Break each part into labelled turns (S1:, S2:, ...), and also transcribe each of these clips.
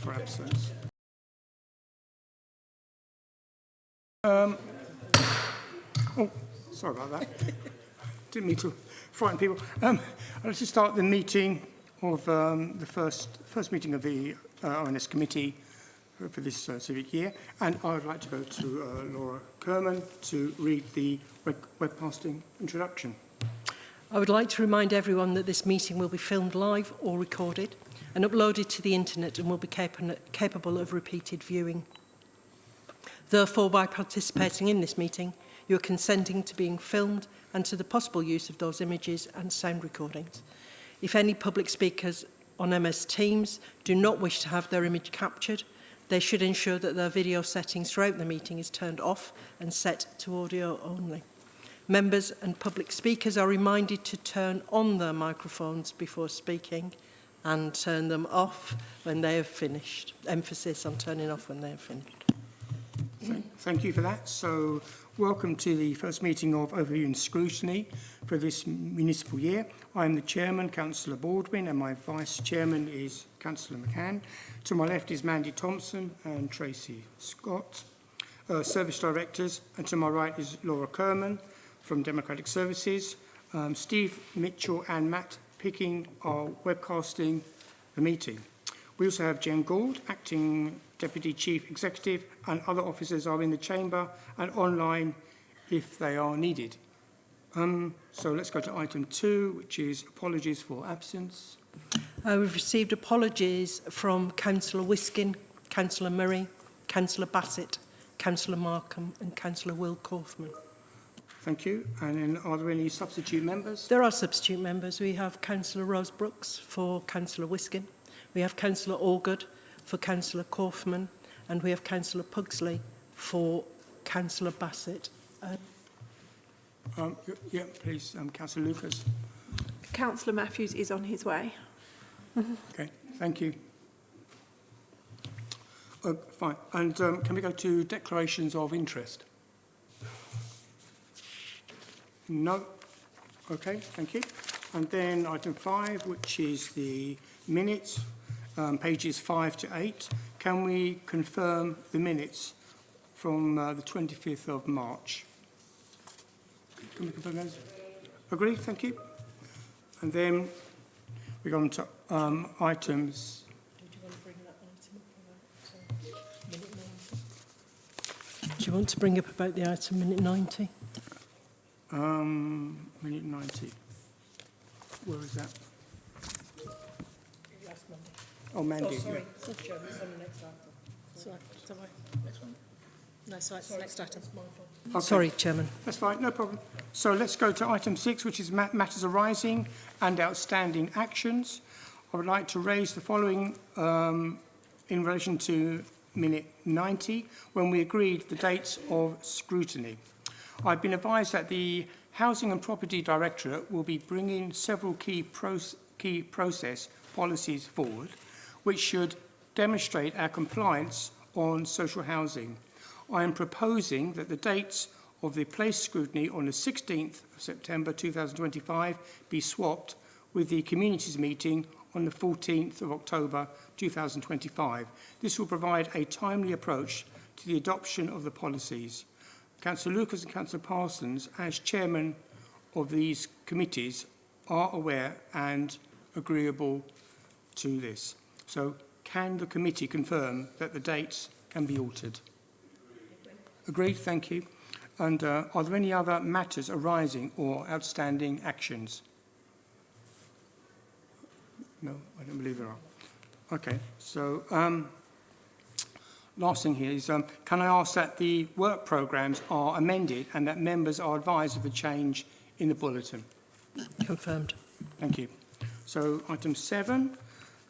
S1: for absence. Sorry about that. Didn't mean to frighten people. I'd like to start the meeting of the first meeting of the ONS committee for this civic year, and I would like to go to Laura Kerman to read the webcasting introduction.
S2: I would like to remind everyone that this meeting will be filmed live or recorded and uploaded to the internet and will be capable of repeated viewing. Therefore, by participating in this meeting, you are consenting to being filmed and to the possible use of those images and sound recordings. If any public speakers on MS Teams do not wish to have their image captured, they should ensure that their video settings throughout the meeting is turned off and set to audio only. Members and public speakers are reminded to turn on their microphones before speaking and turn them off when they have finished. Emphasis on turning off when they have finished.
S1: Thank you for that. So, welcome to the first meeting of Overview and Scrutiny for this municipal year. I am the Chairman, Councillor Baldwin, and my Vice Chairman is Councillor McCann. To my left is Mandy Thompson and Tracy Scott, Service Directors, and to my right is Laura Kerman from Democratic Services. Steve Mitchell and Matt Picking are webcasting the meeting. We also have Jen Gould, Acting Deputy Chief Executive, and other officers are in the chamber and online if they are needed. So let's go to item 2, which is apologies for absence.
S2: We've received apologies from Councillor Whiskin, Councillor Murray, Councillor Bassett, Councillor Markham and Councillor Will Kaufman.
S1: Thank you. And then are there any substitute members?
S2: There are substitute members. We have Councillor Rose Brooks for Councillor Whiskin. We have Councillor Allgood for Councillor Kaufman, and we have Councillor Pugsley for Councillor Bassett.
S1: Yeah, please, Councillor Lucas.
S3: Councillor Matthews is on his way.
S1: Okay, thank you. Fine. And can we go to declarations of interest? No? Okay, thank you. And then item 5, which is the minutes, pages 5 to 8. Can we confirm the minutes from the 25th of March? Can we confirm those? Agree, thank you. And then we go on to items.
S2: Do you want to bring up about the item minute 90?
S1: Minute 90. Where is that? Oh, Mandy.
S2: Oh, sorry.
S1: Yeah.
S2: It's on the next item. Sorry.
S4: Next one. No, sorry, it's the next item.
S1: Okay.
S2: Sorry, Chairman.
S1: That's fine, no problem. So let's go to item 6, which is matters arising and outstanding actions. I would like to raise the following in relation to minute 90, when we agreed the dates of scrutiny. I've been advised that the Housing and Property Directorate will be bringing several key process policies forward, which should demonstrate our compliance on social housing. I am proposing that the dates of the place scrutiny on the 16th of September 2025 be swapped with the communities meeting on the 14th of October 2025. This will provide a timely approach to the adoption of the policies. Councillor Lucas and Councillor Parsons, as chairman of these committees, are aware and agreeable to this. So can the committee confirm that the dates can be altered? Agreed, thank you. And are there any other matters arising or outstanding actions? No, I don't believe there are. Okay, so last thing here is, can I ask that the work programmes are amended and that members are advised of the change in the bulletin?
S2: Confirmed.
S1: Thank you. So item 7,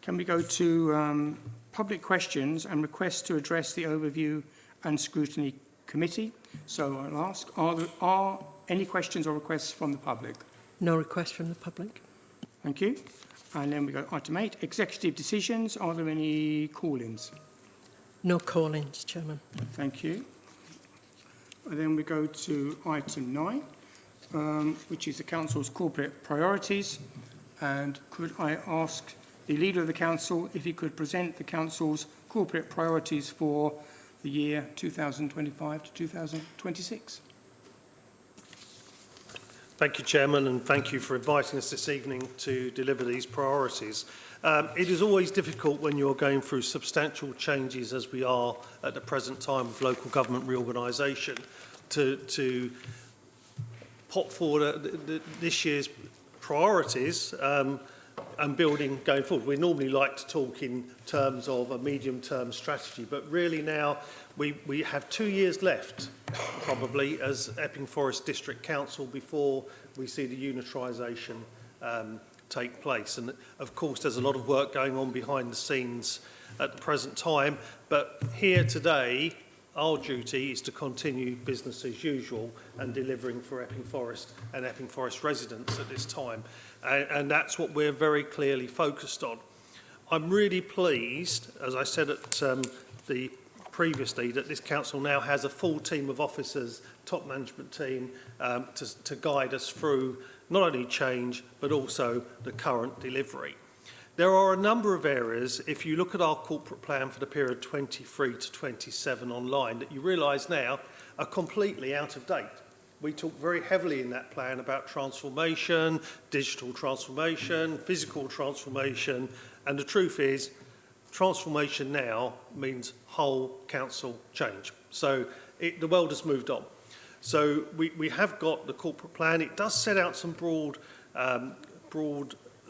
S1: can we go to public questions and requests to address the overview and scrutiny committee? So I'll ask, are there any questions or requests from the public?
S2: No request from the public.
S1: Thank you. And then we go item 8, executive decisions. Are there any call-ins?
S2: No call-ins, Chairman.
S1: Thank you. And then we go to item 9, which is the Council's corporate priorities. And could I ask the Leader of the Council if he could present the Council's corporate priorities for the year 2025 to 2026.
S5: Thank you, Chairman, and thank you for inviting us this evening to deliver these priorities. It is always difficult when you're going through substantial changes, as we are at the present time of local government reorganisation, to put forward this year's priorities and building going forward. We normally like to talk in terms of a medium-term strategy, but really now we have 2 years left, probably, as Epping Forest District Council before we see the unitarisation take place. And of course, there's a lot of work going on behind the scenes at the present time, but here today, our duty is to continue business as usual and delivering for Epping Forest and Epping Forest residents at this time. And that's what we're very clearly focused on. I'm really pleased, as I said at the previously, that this council now has a full team of officers, top management team, to guide us through not only change, but also the current delivery. There are a number of areas, if you look at our corporate plan for the period 23 to 27 online, that you realise now are completely out of date. We talk very heavily in that plan about transformation, digital transformation, physical transformation, and the truth is, transformation now means whole council change. So the world has moved on. So we have got the corporate plan. It does set out some broad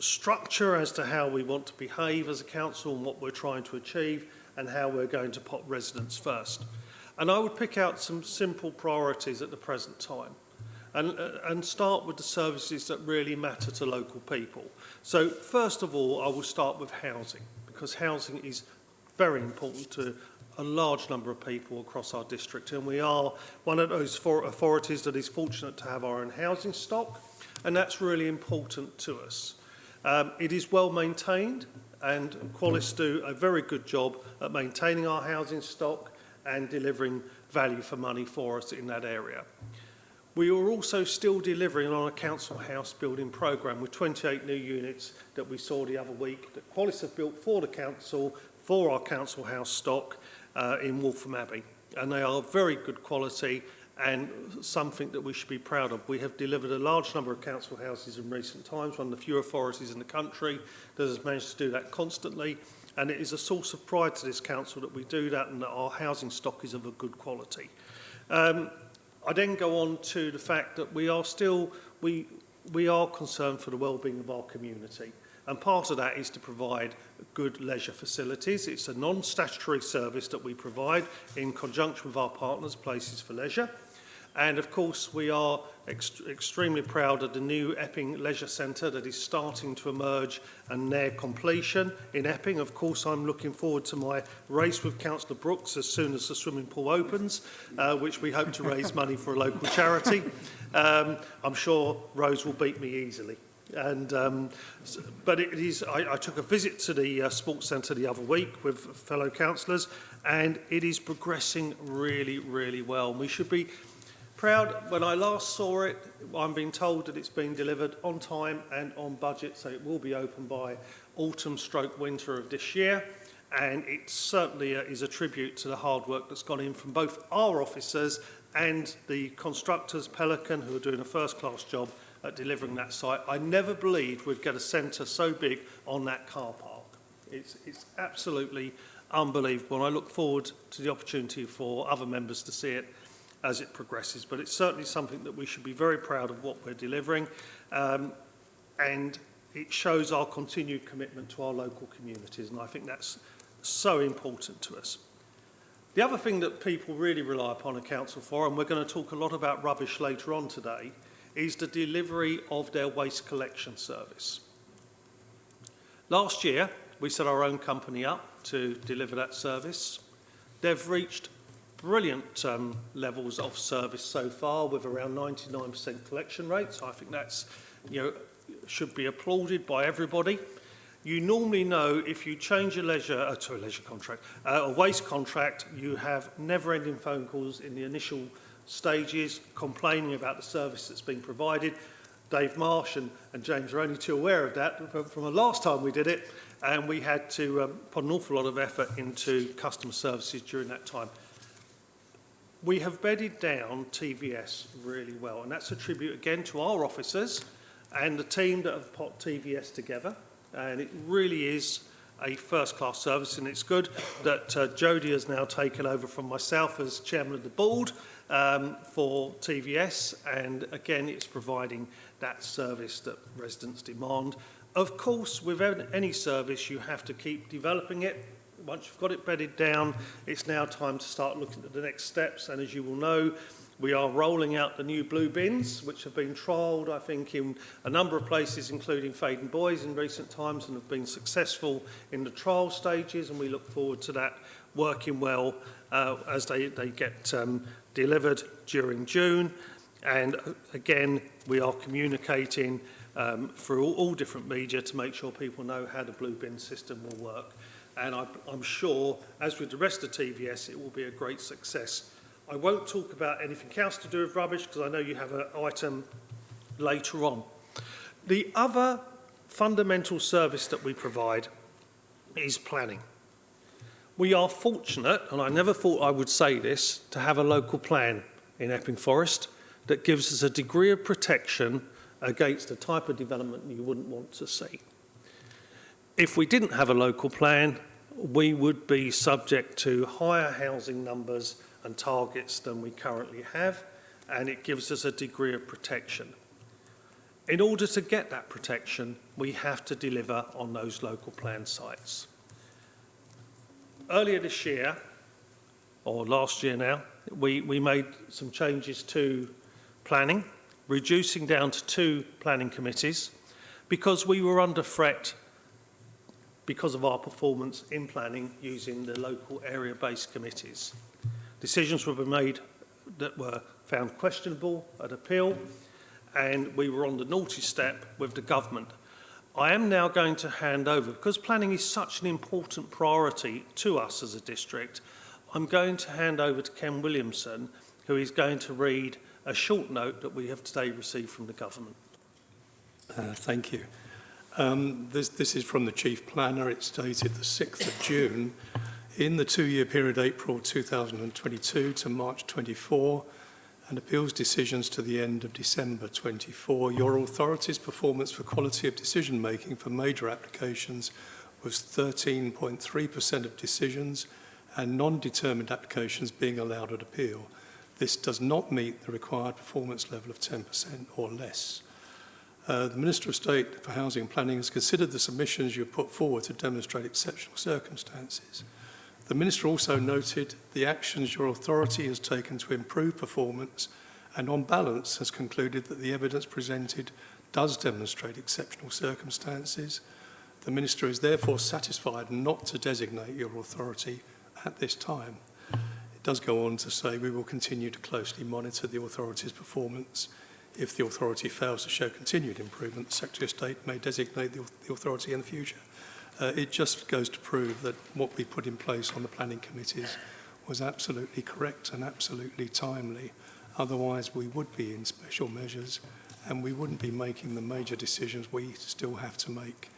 S5: structure as to how we want to behave as a council and what we're trying to achieve and how we're going to put residents first. And I would pick out some simple priorities at the present time and start with the services that really matter to local people. So first of all, I will start with housing, because housing is very important to a large number of people across our district, and we are one of those authorities that is fortunate to have our own housing stock, and that's really important to us. It is well maintained, and Qualis do a very good job at maintaining our housing stock and delivering value for money for us in that area. We are also still delivering on a council house building programme with 28 new units that we saw the other week that Qualis have built for the council, for our council house stock in Waltham Abbey. And they are very good quality and something that we should be proud of. We have delivered a large number of council houses in recent times, one of the few authorities in the country that has managed to do that constantly. And it is a source of pride to this council that we do that and that our housing stock is of a good quality. I then go on to the fact that we are concerned for the well-being of our community. And part of that is to provide good leisure facilities. It's a non-statutory service that we provide in conjunction with our partners, Places for Leisure. And of course, we are extremely proud of the new Epping Leisure Centre that is starting to emerge and near completion in Epping. Of course, I'm looking forward to my race with Councillor Brooks as soon as the swimming pool opens, which we hope to raise money for a local charity. I'm sure Rose will beat me easily. And but it is. I took a visit to the sports centre the other week with fellow councillors, and it is progressing really, really well. And we should be proud. When I last saw it, I'm being told that it's been delivered on time and on budget, so it will be open by autumn/winter of this year. And it certainly is a tribute to the hard work that's gone in from both our officers and the constructors, Pelican, who are doing a first-class job at delivering that site. I never believed we'd get a centre so big on that car park. It's absolutely unbelievable, and I look forward to the opportunity for other members to see it as it progresses. But it's certainly something that we should be very proud of what we're delivering, and it shows our continued commitment to our local communities, and I think that's so important to us. The other thing that people really rely upon a council for, and we're going to talk a lot about rubbish later on today, is the delivery of their waste collection service. Last year, we set our own company up to deliver that service. They've reached brilliant levels of service so far, with around 99% collection rates. I think that's, should be applauded by everybody. You normally know if you change a a waste contract, you have never-ending phone calls in the initial stages complaining about the service that's been provided. Dave Marsh and James are only too aware of that from the last time we did it, and we had to put an awful lot of effort into customer services during that time. We have bedded down TVS really well, and that's a tribute again to our officers and the team that have put TVS together, and it really is a first-class service, and it's good that Jodie has now taken over from myself as chairman of the board for TVS, and again it's providing that service that residents demand. Of course, with any service you have to keep developing it. Once you've got it bedded down, it's now time to start looking at the next steps, and as you will know, we are rolling out the new blue bins, which have been trialled, I think, in a number of places, including Faden Boys in recent times, and have been successful in the trial stages, and we look forward to that working well as they get delivered during June. And again, we are communicating through all different media to make sure people know how the blue bin system will work. And I'm sure, as with the rest of TVS, it will be a great success. I won't talk about anything else to do with rubbish because I know you have an item later on. The other fundamental service that we provide is planning. We are fortunate, and I never thought I would say this, to have a local plan in Epping Forest that gives us a degree of protection against the type of development you wouldn't want to see. If we didn't have a local plan, we would be subject to higher housing numbers and targets than we currently have, and it gives us a degree of protection. In order to get that protection, we have to deliver on those local plan sites. Earlier this year, or last year now, we made some changes to planning, reducing down to 2 planning committees, because we were under threat because of our performance in planning using the local area-based committees. Decisions were made that were found questionable at appeal, and we were on the naughty step with the government. I am now going to hand over, because planning is such an important priority to us as a district, I'm going to hand over to Ken Williamson, who is going to read a short note that we have today received from the government.
S6: Thank you. This is from the Chief Planner. It's dated the 6th of June. In the 2-year period, April 2022 to March 24, and appeals decisions to the end of December 24, your authority's performance for quality of decision-making for major applications was 13.3% of decisions and non-determined applications being allowed at appeal. This does not meet the required performance level of 10% or less. The Minister of State for Housing and Planning has considered the submissions you have put forward to demonstrate exceptional circumstances. The Minister also noted the actions your authority has taken to improve performance and on balance has concluded that the evidence presented does demonstrate exceptional circumstances. The Minister is therefore satisfied not to designate your authority at this time. It does go on to say we will continue to closely monitor the authority's performance. If the authority fails to show continued improvement, the Secretary of State may designate the authority in the future. It just goes to prove that what we put in place on the planning committees was absolutely correct and absolutely timely. Otherwise, we would be in special measures and we wouldn't be making the major decisions we still have to make.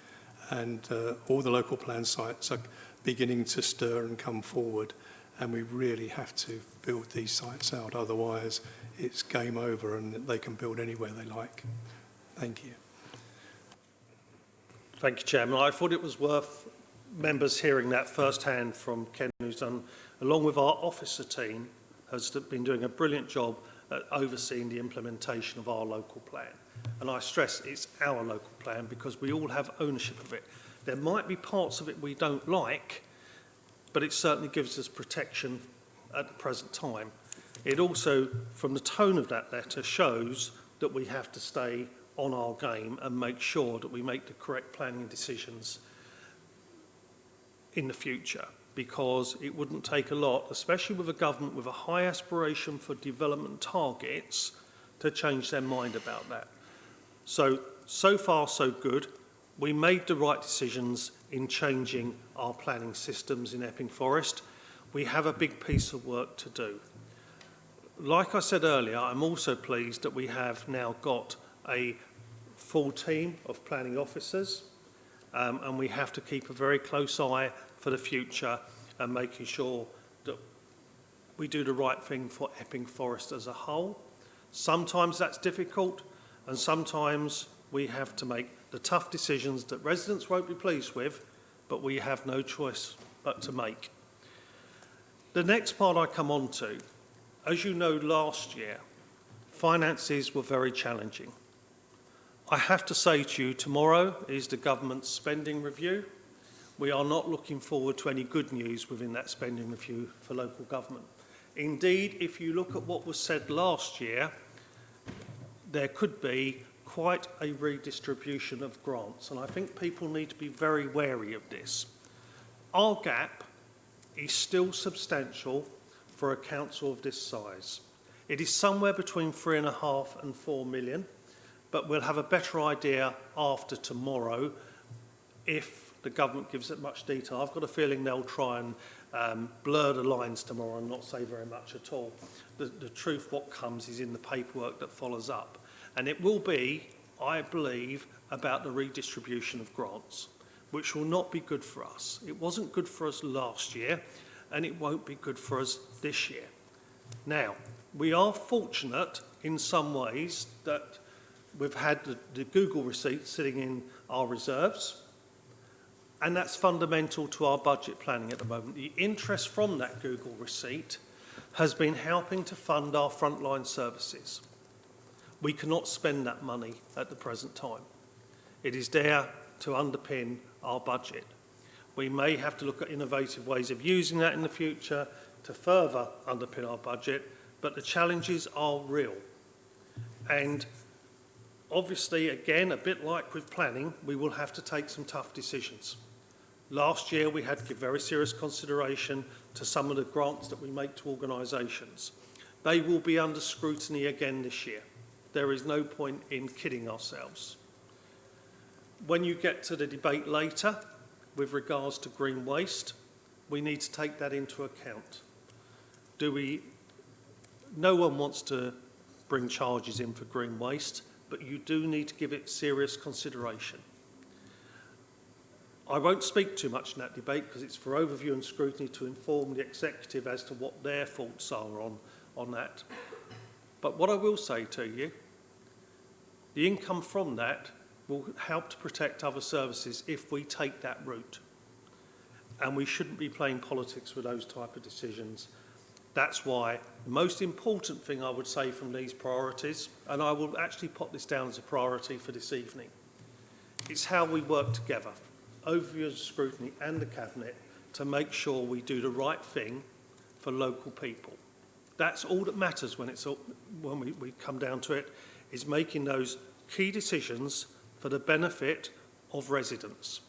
S6: And all the local plan sites are beginning to stir and come forward, and we really have to build these sites out. Otherwise, it's game over and they can build anywhere they like. Thank you.
S5: Thank you, Chairman. I thought it was worth members hearing that firsthand from Ken, who's done, along with our officer team, has been doing a brilliant job at overseeing the implementation of our local plan. And I stress it's our local plan because we all have ownership of it. There might be parts of it we don't like, but it certainly gives us protection at the present time. It also, from the tone of that letter, shows that we have to stay on our game and make sure that we make the correct planning decisions in the future, because it wouldn't take a lot, especially with a government with a high aspiration for development targets, to change their mind about that. So far so good. We made the right decisions in changing our planning systems in Epping Forest. We have a big piece of work to do. Like I said earlier, I'm also pleased that we have now got a full team of planning officers, and we have to keep a very close eye for the future and making sure that we do the right thing for Epping Forest as a whole. Sometimes that's difficult, and sometimes we have to make the tough decisions that residents won't be pleased with, but we have no choice but to make. The next part I come on to, as you know, last year, finances were very challenging. I have to say to you, tomorrow is the government's spending review. We are not looking forward to any good news within that spending review for local government. Indeed, if you look at what was said last year, there could be quite a redistribution of grants, and I think people need to be very wary of this. Our gap is still substantial for a council of this size. It is somewhere between 3.5 and 4 million, but we'll have a better idea after tomorrow if the government gives it much detail. I've got a feeling they'll try and blur the lines tomorrow and not say very much at all. The truth, what comes, is in the paperwork that follows up. And it will be, I believe, about the redistribution of grants, which will not be good for us. It wasn't good for us last year, and it won't be good for us this year. Now, we are fortunate in some ways that we've had the Google receipt sitting in our reserves, and that's fundamental to our budget planning at the moment. The interest from that Google receipt has been helping to fund our frontline services. We cannot spend that money at the present time. It is there to underpin our budget. We may have to look at innovative ways of using that in the future to further underpin our budget, but the challenges are real. And obviously, again, a bit like with planning, we will have to take some tough decisions. Last year, we had to give very serious consideration to some of the grants that we make to organisations. They will be under scrutiny again this year. There is no point in kidding ourselves. When you get to the debate later with regards to green waste, we need to take that into account. No one wants to bring charges in for green waste, but you do need to give it serious consideration. I won't speak too much in that debate because it's for overview and scrutiny to inform the executive as to what their thoughts are on that. But what I will say to you, the income from that will help to protect other services if we take that route. And we shouldn't be playing politics with those type of decisions. That's why the most important thing I would say from these priorities, and I will actually put this down as a priority for this evening, it's how we work together, overview and scrutiny and the Cabinet, to make sure we do the right thing for local people. That's all that matters when we come down to it, is making those key decisions for the benefit of residents.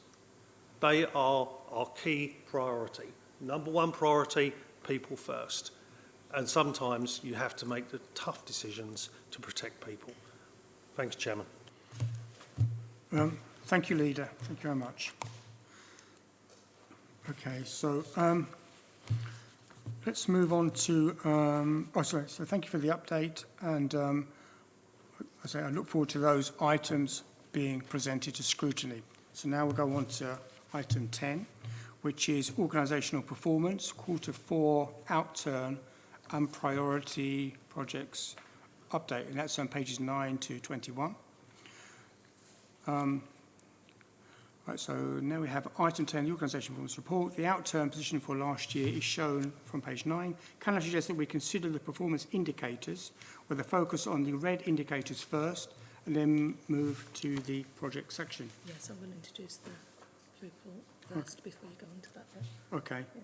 S5: They are our key priority. Number one priority, people first. And sometimes you have to make the tough decisions to protect people. Thanks, Chairman.
S1: Thank you, Leader. Thank you very much. Okay, so let's move on to, so thank you for the update, and I look forward to those items being presented to scrutiny. So now we'll go on to item 10, which is organisational performance, Q4 outturn and priority projects update, and that's on pages 9 to 21. Right, so now we have item 10, the organisation performance report. The outturn position for last year is shown from page 9. Can I suggest that we consider the performance indicators with a focus on the red indicators first and then move to the project section?
S4: Yes, I will introduce the report first before you go on to that bit.
S1: Okay. Yeah.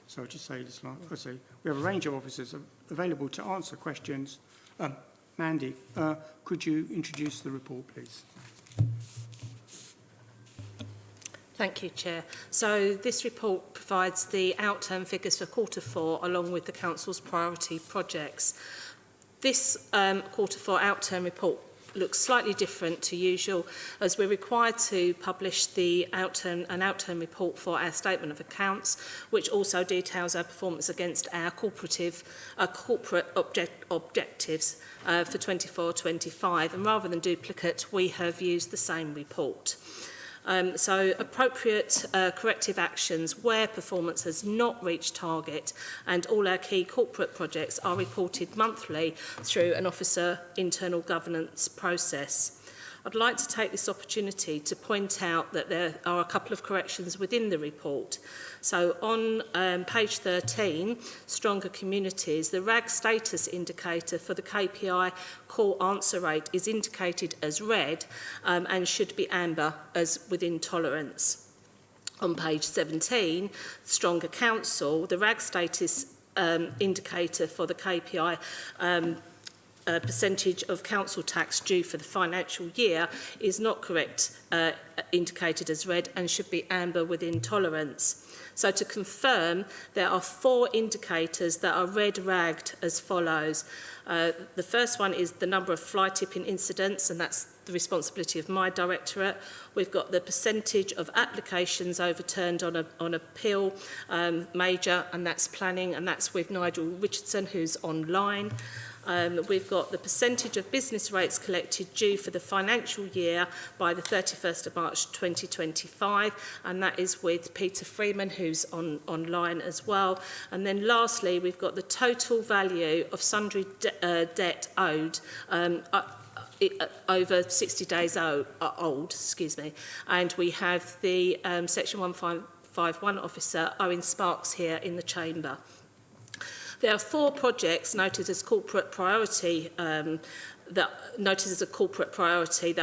S1: So just say this last, let's see. We have a range of officers available to answer questions. Mandy, could you introduce the report, please?
S4: Thank you, Chair. So this report provides the outturn figures for Q4 along with the Council's priority projects. This Q4 outturn report looks slightly different to usual, as we're required to publish an outturn report for our statement of accounts, which also details our performance against our corporate objectives for 24-25. And rather than duplicate, we have used the same report. So appropriate corrective actions where performance has not reached target, and all our key corporate projects are reported monthly through an officer internal governance process. I'd like to take this opportunity to point out that there are a couple of corrections within the report. So on page 13, Stronger Communities, the RAG status indicator for the KPI call answer rate is indicated as red and should be amber as within tolerance. On page 17, Stronger Council, the RAG status indicator for the KPI percentage of council tax due for the financial year is not correct, indicated as red, and should be amber within tolerance. So to confirm, there are 4 indicators that are red ragged as follows. The first one is the number of fly tipping incidents, and that's the responsibility of my directorate. We've got the percentage of applications overturned on appeal major, and that's planning, and that's with Nigel Richardson, who's online. We've got the percentage of business rates collected due for the financial year by the 31st of March 2025, and that is with Peter Freeman, who's online as well. And then lastly, we've got the total value of sundry debt owed over 60 days old, and we have the Section 1551 officer, Owen Sparks, here in the chamber. There are 4 projects noted as corporate priority that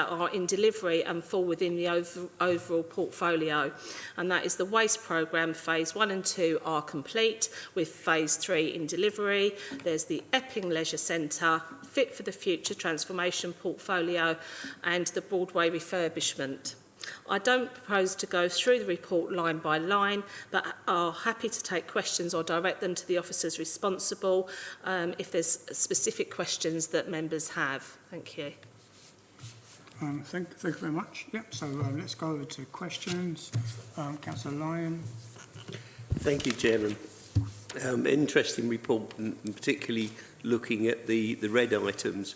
S4: are in delivery and fall within the overall portfolio, and that is the waste programme. Phase 1 and 2 are complete, with phase 3 in delivery. There's the Epping Leisure Centre, Fit for the Future transformation portfolio, and the Broadway refurbishment. I don't propose to go through the report line by line, but are happy to take questions or direct them to the officers responsible if there's specific questions that members have. Thank you.
S1: Thank you very much. Yep, so let's go over to questions. Councillor Lyon.
S7: Thank you, Chairman. Interesting report, and particularly looking at the red items.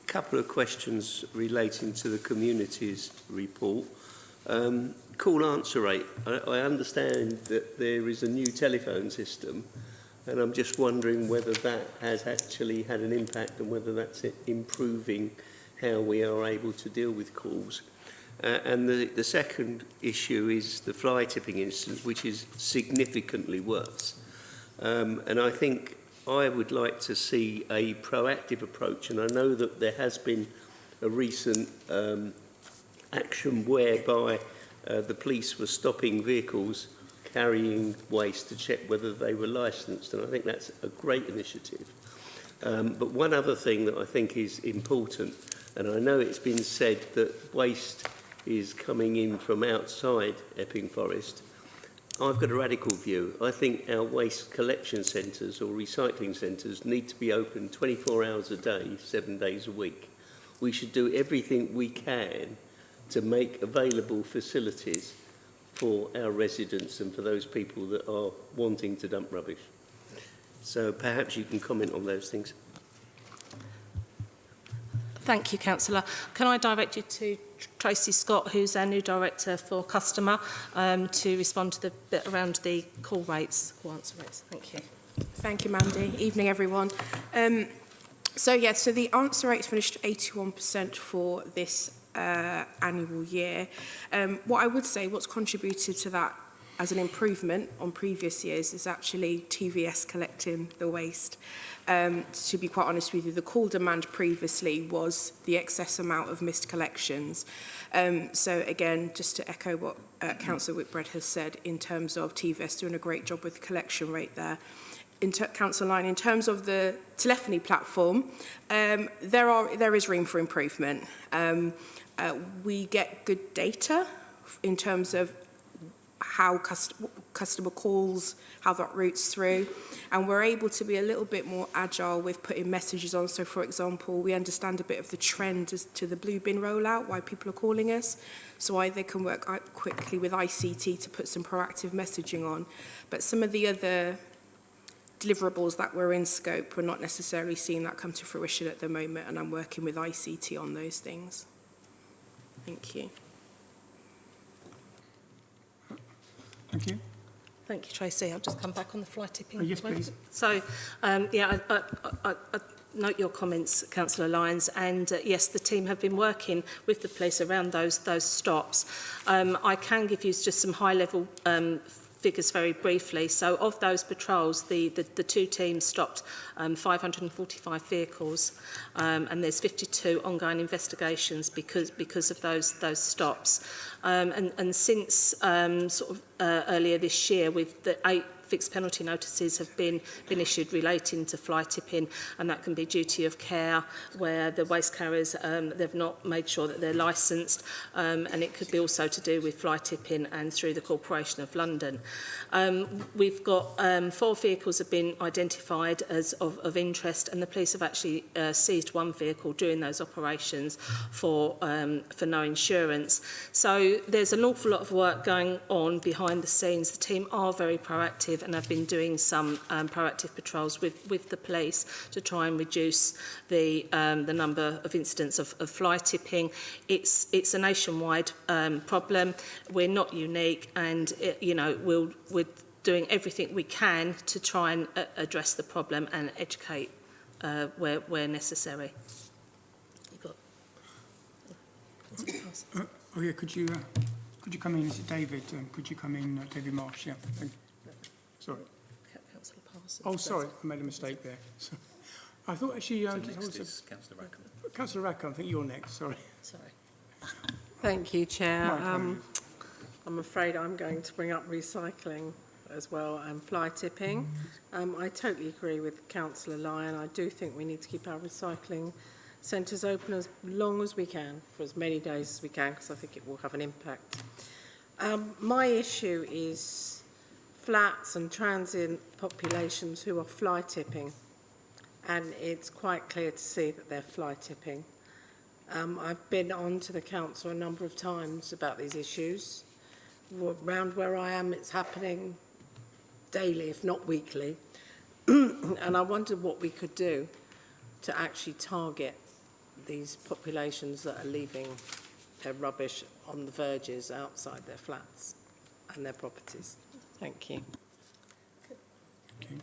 S7: Couple of questions relating to the communities report. Call answer rate. I understand that there is a new telephone system, and I'm just wondering whether that has actually had an impact and whether that's improving how we are able to deal with calls. And the second issue is the fly tipping instance, which is significantly worse. And I think I would like to see a proactive approach, and I know that there has been a recent action whereby the police were stopping vehicles carrying waste to check whether they were licensed, and I think that's a great initiative. But one other thing that I think is important, and I know it's been said that waste is coming in from outside Epping Forest. I've got a radical view. I think our waste collection centres or recycling centres need to be open 24 hours a day, 7 days a week. We should do everything we can to make available facilities for our residents and for those people that are wanting to dump rubbish. So perhaps you can comment on those things.
S4: Thank you, Councillor. Can I direct you to Tracy Scott, who's our new Director for Customer, to respond to the bit around the call answer rates. Thank you.
S3: Thank you, Mandy. Evening, everyone. So the answer rate's finished 81% for this annual year. What I would say, what's contributed to that as an improvement on previous years is actually TVS collecting the waste. To be quite honest with you, the call demand previously was the excess amount of missed collections. So again, just to echo what Councillor Whitbread has said in terms of TVS doing a great job with the collection rate there. Councillor Lyon, in terms of the telephony platform, there is room for improvement. We get good data in terms of how customer calls, how that routes through, and we're able to be a little bit more agile with putting messages on. So, for example, we understand a bit of the trend as to the blue bin rollout, why people are calling us, so they can work quickly with ICT to put some proactive messaging on. But some of the other deliverables that were in scope, we're not necessarily seeing that come to fruition at the moment, and I'm working with ICT on those things. Thank you.
S1: Thank you.
S4: Thank you, Tracy. I'll just come back on the fly tipping.
S1: Oh, yes, please.
S4: So, yeah, I note your comments, Councillor Lyons, and yes, the team have been working with the police around those stops. I can give you just some high-level figures very briefly. So of those patrols, the two teams stopped 545 vehicles, and there's 52 ongoing investigations because of those stops. And since earlier this year, with the 8 fixed penalty notices have been issued relating to fly tipping, and that can be duty of care where the waste carriers they've not made sure that they're licensed, and it could be also to do with fly tipping and through the Corporation of London. We've got 4 vehicles have been identified as of interest, and the police have actually seized 1 vehicle during those operations for no insurance. So there's an awful lot of work going on behind the scenes. The team are very proactive and have been doing some proactive patrols with the police to try and reduce the number of incidents of fly tipping. It's a nationwide problem. We're not unique, and we're doing everything we can to try and address the problem and educate where necessary.
S1: Oh yeah, could you come in? Is it David? Could you come in, David Marsh? Yeah. Thank you. Sorry.
S4: Councillor Parsons.
S1: Oh, sorry, I made a mistake there. So, I thought actually...
S8: next is Councillor Rackham.
S1: Councillor Rackham, I think you're next, sorry.
S4: Sorry.
S9: Thank you, Chair.
S1: My apologies.
S9: I'm afraid I'm going to bring up recycling as well and fly tipping. I totally agree with Councillor Lyon. I do think we need to keep our recycling centres open as long as we can, for as many days as we can, because I think it will have an impact. My issue is flats and transient populations who are fly tipping, and it's quite clear to see that they're fly tipping. I've been on to the council a number of times about these issues. Around where I am, it's happening daily, if not weekly. And I wondered what we could do to actually target these populations that are leaving their rubbish on the verges outside their flats and their properties. Thank you.
S1: Okay.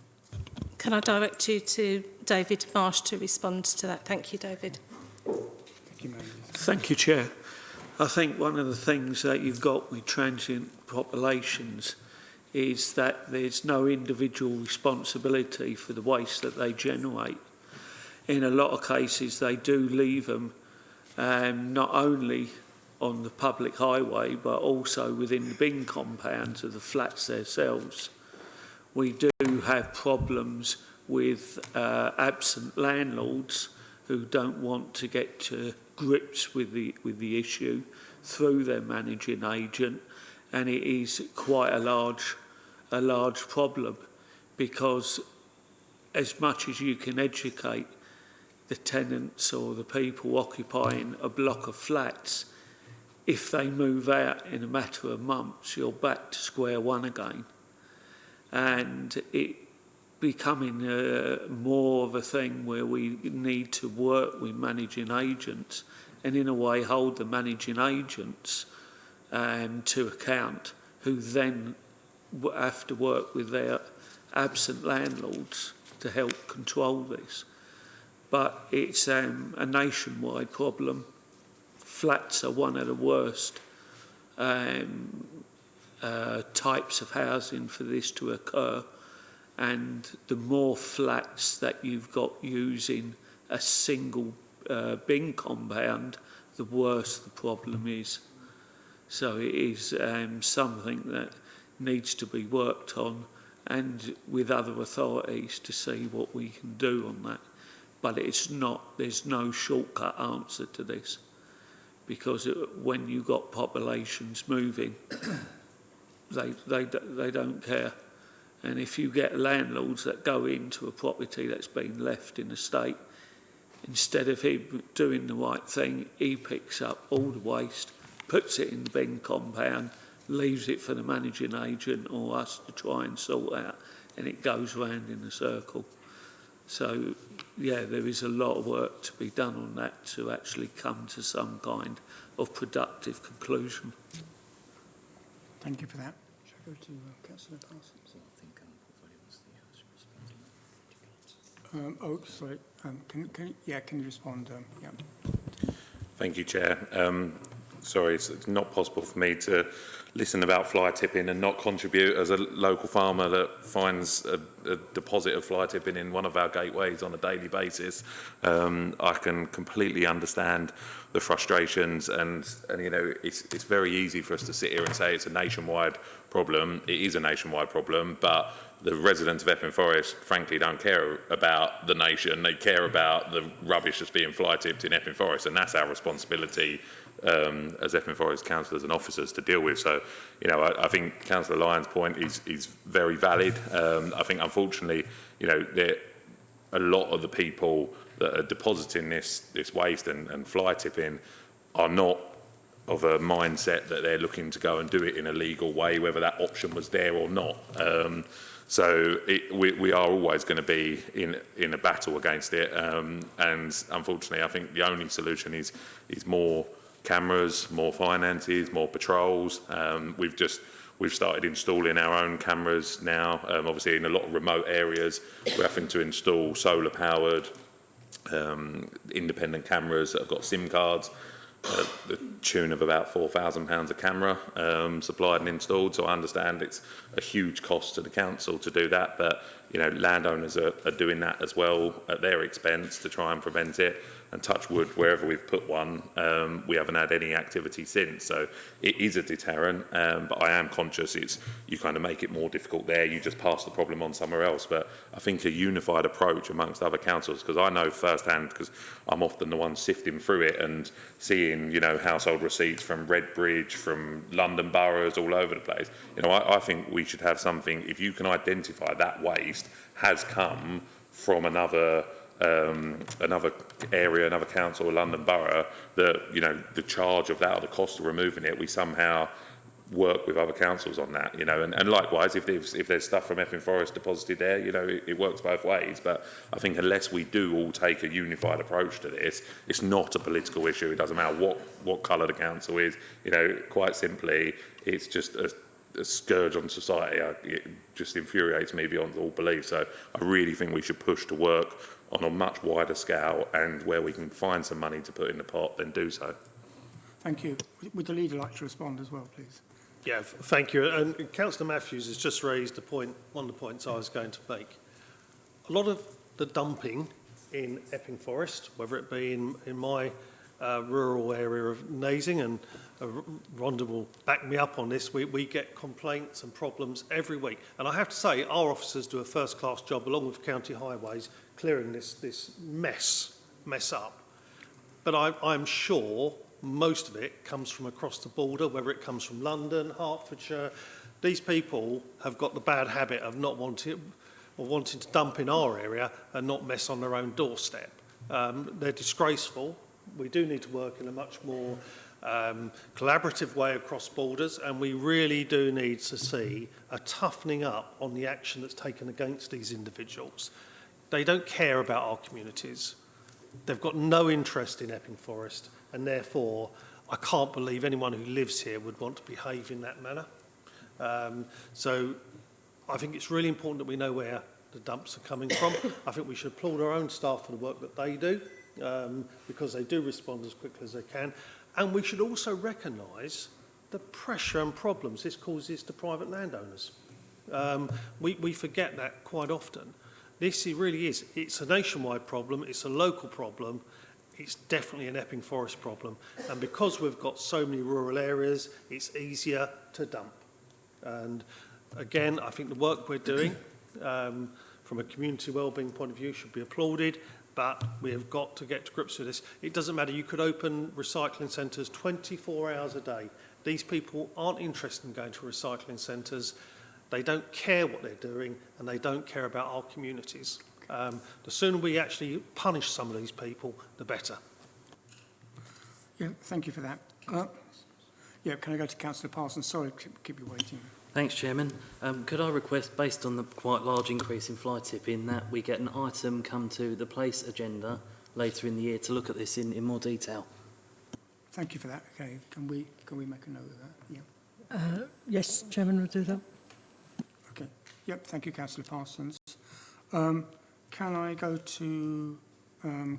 S4: Can I direct you to David Marsh to respond to that? Thank you, David.
S1: Thank you, Mary.
S10: Thank you, Chair. I think one of the things that you've got with transient populations is that there's no individual responsibility for the waste that they generate. In a lot of cases, they do leave them not only on the public highway, but also within the bin compounds of the flats themselves. We do have problems with absent landlords who don't want to get to grips with the issue through their managing agent, and it is quite a large problem, because as much as you can educate the tenants or the people occupying a block of flats, if they move out in a matter of months, you're back to square one again. And it becoming more of a thing where we need to work with managing agents and in a way hold the managing agents to account, who then have to work with their absent landlords to help control this. But it's a nationwide problem. Flats are one of the worst types of housing for this to occur, and the more flats that you've got using a single bin compound, the worse the problem is. So it is something that needs to be worked on, and with other authorities to see what we can do on that. But there's no shortcut answer to this, because when you've got populations moving, they don't care. And if you get landlords that go into a property that's been left in a state, instead of him doing the right thing, he picks up all the waste, puts it in the bin compound, leaves it for the managing agent or us to try and sort out, and it goes round in a circle. So, yeah, there is a lot of work to be done on that to actually come to some kind of productive conclusion.
S1: Thank you for that. Go to Councillor Parsons. Sorry. Can you respond? Yeah.
S8: Thank you, Chair. Sorry, it's not possible for me to listen about fly tipping and not contribute as a local farmer that finds a deposit of fly tipping in one of our gateways on a daily basis. I can completely understand the frustrations and you know, it's very easy for us to sit here and say it's a nationwide problem. It is a nationwide problem, but the residents of Epping Forest, frankly, don't care about the nation. They care about the rubbish that's being fly tipped in Epping Forest, and that's our responsibility as Epping Forest councillors and officers to deal with. So, you know, I think Councillor Lyon's point is very valid. I think, unfortunately, you know, a lot of the people that are depositing this waste and fly tipping are not of a mindset that they're looking to go and do it in a legal way, whether that option was there or not. So we are always going to be in a battle against it, and unfortunately, I think the only solution is more cameras, more finances, more patrols. We've started installing our own cameras now. Obviously, in a lot of remote areas, we're having to install solar-powered independent cameras that have got SIM cards. The tune of about £4,000 a camera supplied and installed. So I understand it's a huge cost to the council to do that, but you know, landowners are doing that as well at their expense to try and prevent it. And touch wood, wherever we've put one, we haven't had any activity since. So it is a deterrent, but I am conscious you kind of make it more difficult there. You just pass the problem on somewhere else. But I think a unified approach amongst other councils, because I know firsthand, because I'm often the one sifting through it and seeing, you know, household receipts from Redbridge, from London boroughs, all over the place. You know, I think we should have something, if you can identify that waste has come from another area, another council or London borough, that, you know, the charge of that or the cost of removing it, we somehow work with other councils on that, you know, and likewise, if there's stuff from Epping Forest deposited there, you know, it works both ways. But I think unless we do all take a unified approach to this, it's not a political issue. It doesn't matter what colour the council is, you know, quite simply, it's just a scourge on society. It just infuriates me beyond all belief. So I really think we should push to work on a much wider scale, and where we can find some money to put in the pot, then do so.
S1: Thank you. Would the leader like to respond as well, please?
S5: Yeah, thank you. And Councillor Matthews has just raised the point, one of the points I was going to make. A lot of the dumping in Epping Forest, whether it be in my rural area of Nazing, and Rhonda will back me up on this, we get complaints and problems every week. And I have to say, our officers do a first-class job, along with County Highways, clearing this mess up. But I'm sure most of it comes from across the border, whether it comes from London, Hertfordshire. These people have got the bad habit of not wanting to dump in our area and not mess on their own doorstep. They're disgraceful. We do need to work in a much more collaborative way across borders, and we really do need to see a toughening up on the action that's taken against these individuals. They don't care about our communities. They've got no interest in Epping Forest, and therefore I can't believe anyone who lives here would want to behave in that manner. So I think it's really important that we know where the dumps are coming from. I think we should applaud our own staff for the work that they do, because they do respond as quickly as they can. And we should also recognise the pressure and problems this causes to private landowners. We forget that quite often. This really is. It's a nationwide problem. It's a local problem. It's definitely an Epping Forest problem. And because we've got so many rural areas, it's easier to dump. And again, I think the work we're doing from a community wellbeing point of view should be applauded, but we have got to get to grips with this. It doesn't matter. You could open recycling centres 24 hours a day. These people aren't interested in going to recycling centres. They don't care what they're doing, and they don't care about our communities. The sooner we actually punish some of these people, the better.
S1: Yeah, thank you for that. Yeah, can I go to Councillor Parsons? Sorry to keep you waiting.
S11: Thanks, Chairman. Could I request, based on the quite large increase in fly tipping, that we get an item come to the place agenda later in the year to look at this in more detail?
S1: Thank you for that. Okay, can we make a note of that? Yeah.
S2: Yes, Chairman, we'll do that.
S1: Yep, thank you, Councillor Parsons. Can I go to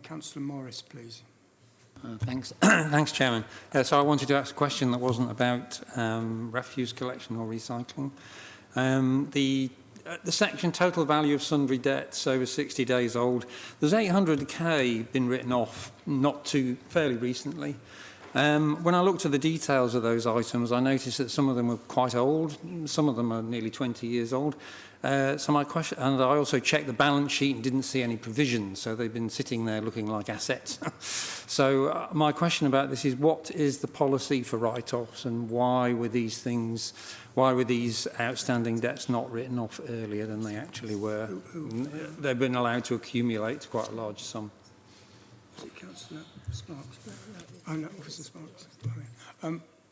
S1: Councillor Morris, please?
S12: Thanks, thanks, Chairman. So I wanted to ask a question that wasn't about refuse collection or recycling. The section total value of sundry debts over 60 days old, there's 800k been written off fairly recently. When I looked at the details of those items, I noticed that some of them were quite old, some of them are nearly 20 years old. So my question, and I also checked the balance sheet and didn't see any provisions, so they've been sitting there looking like assets. So my question about this is, what is the policy for write-offs, and why were these outstanding debts not written off earlier than they actually were? They've been allowed to accumulate to quite a large sum.
S1: Is it Councillor Sparks? Oh, no, Officer Sparks.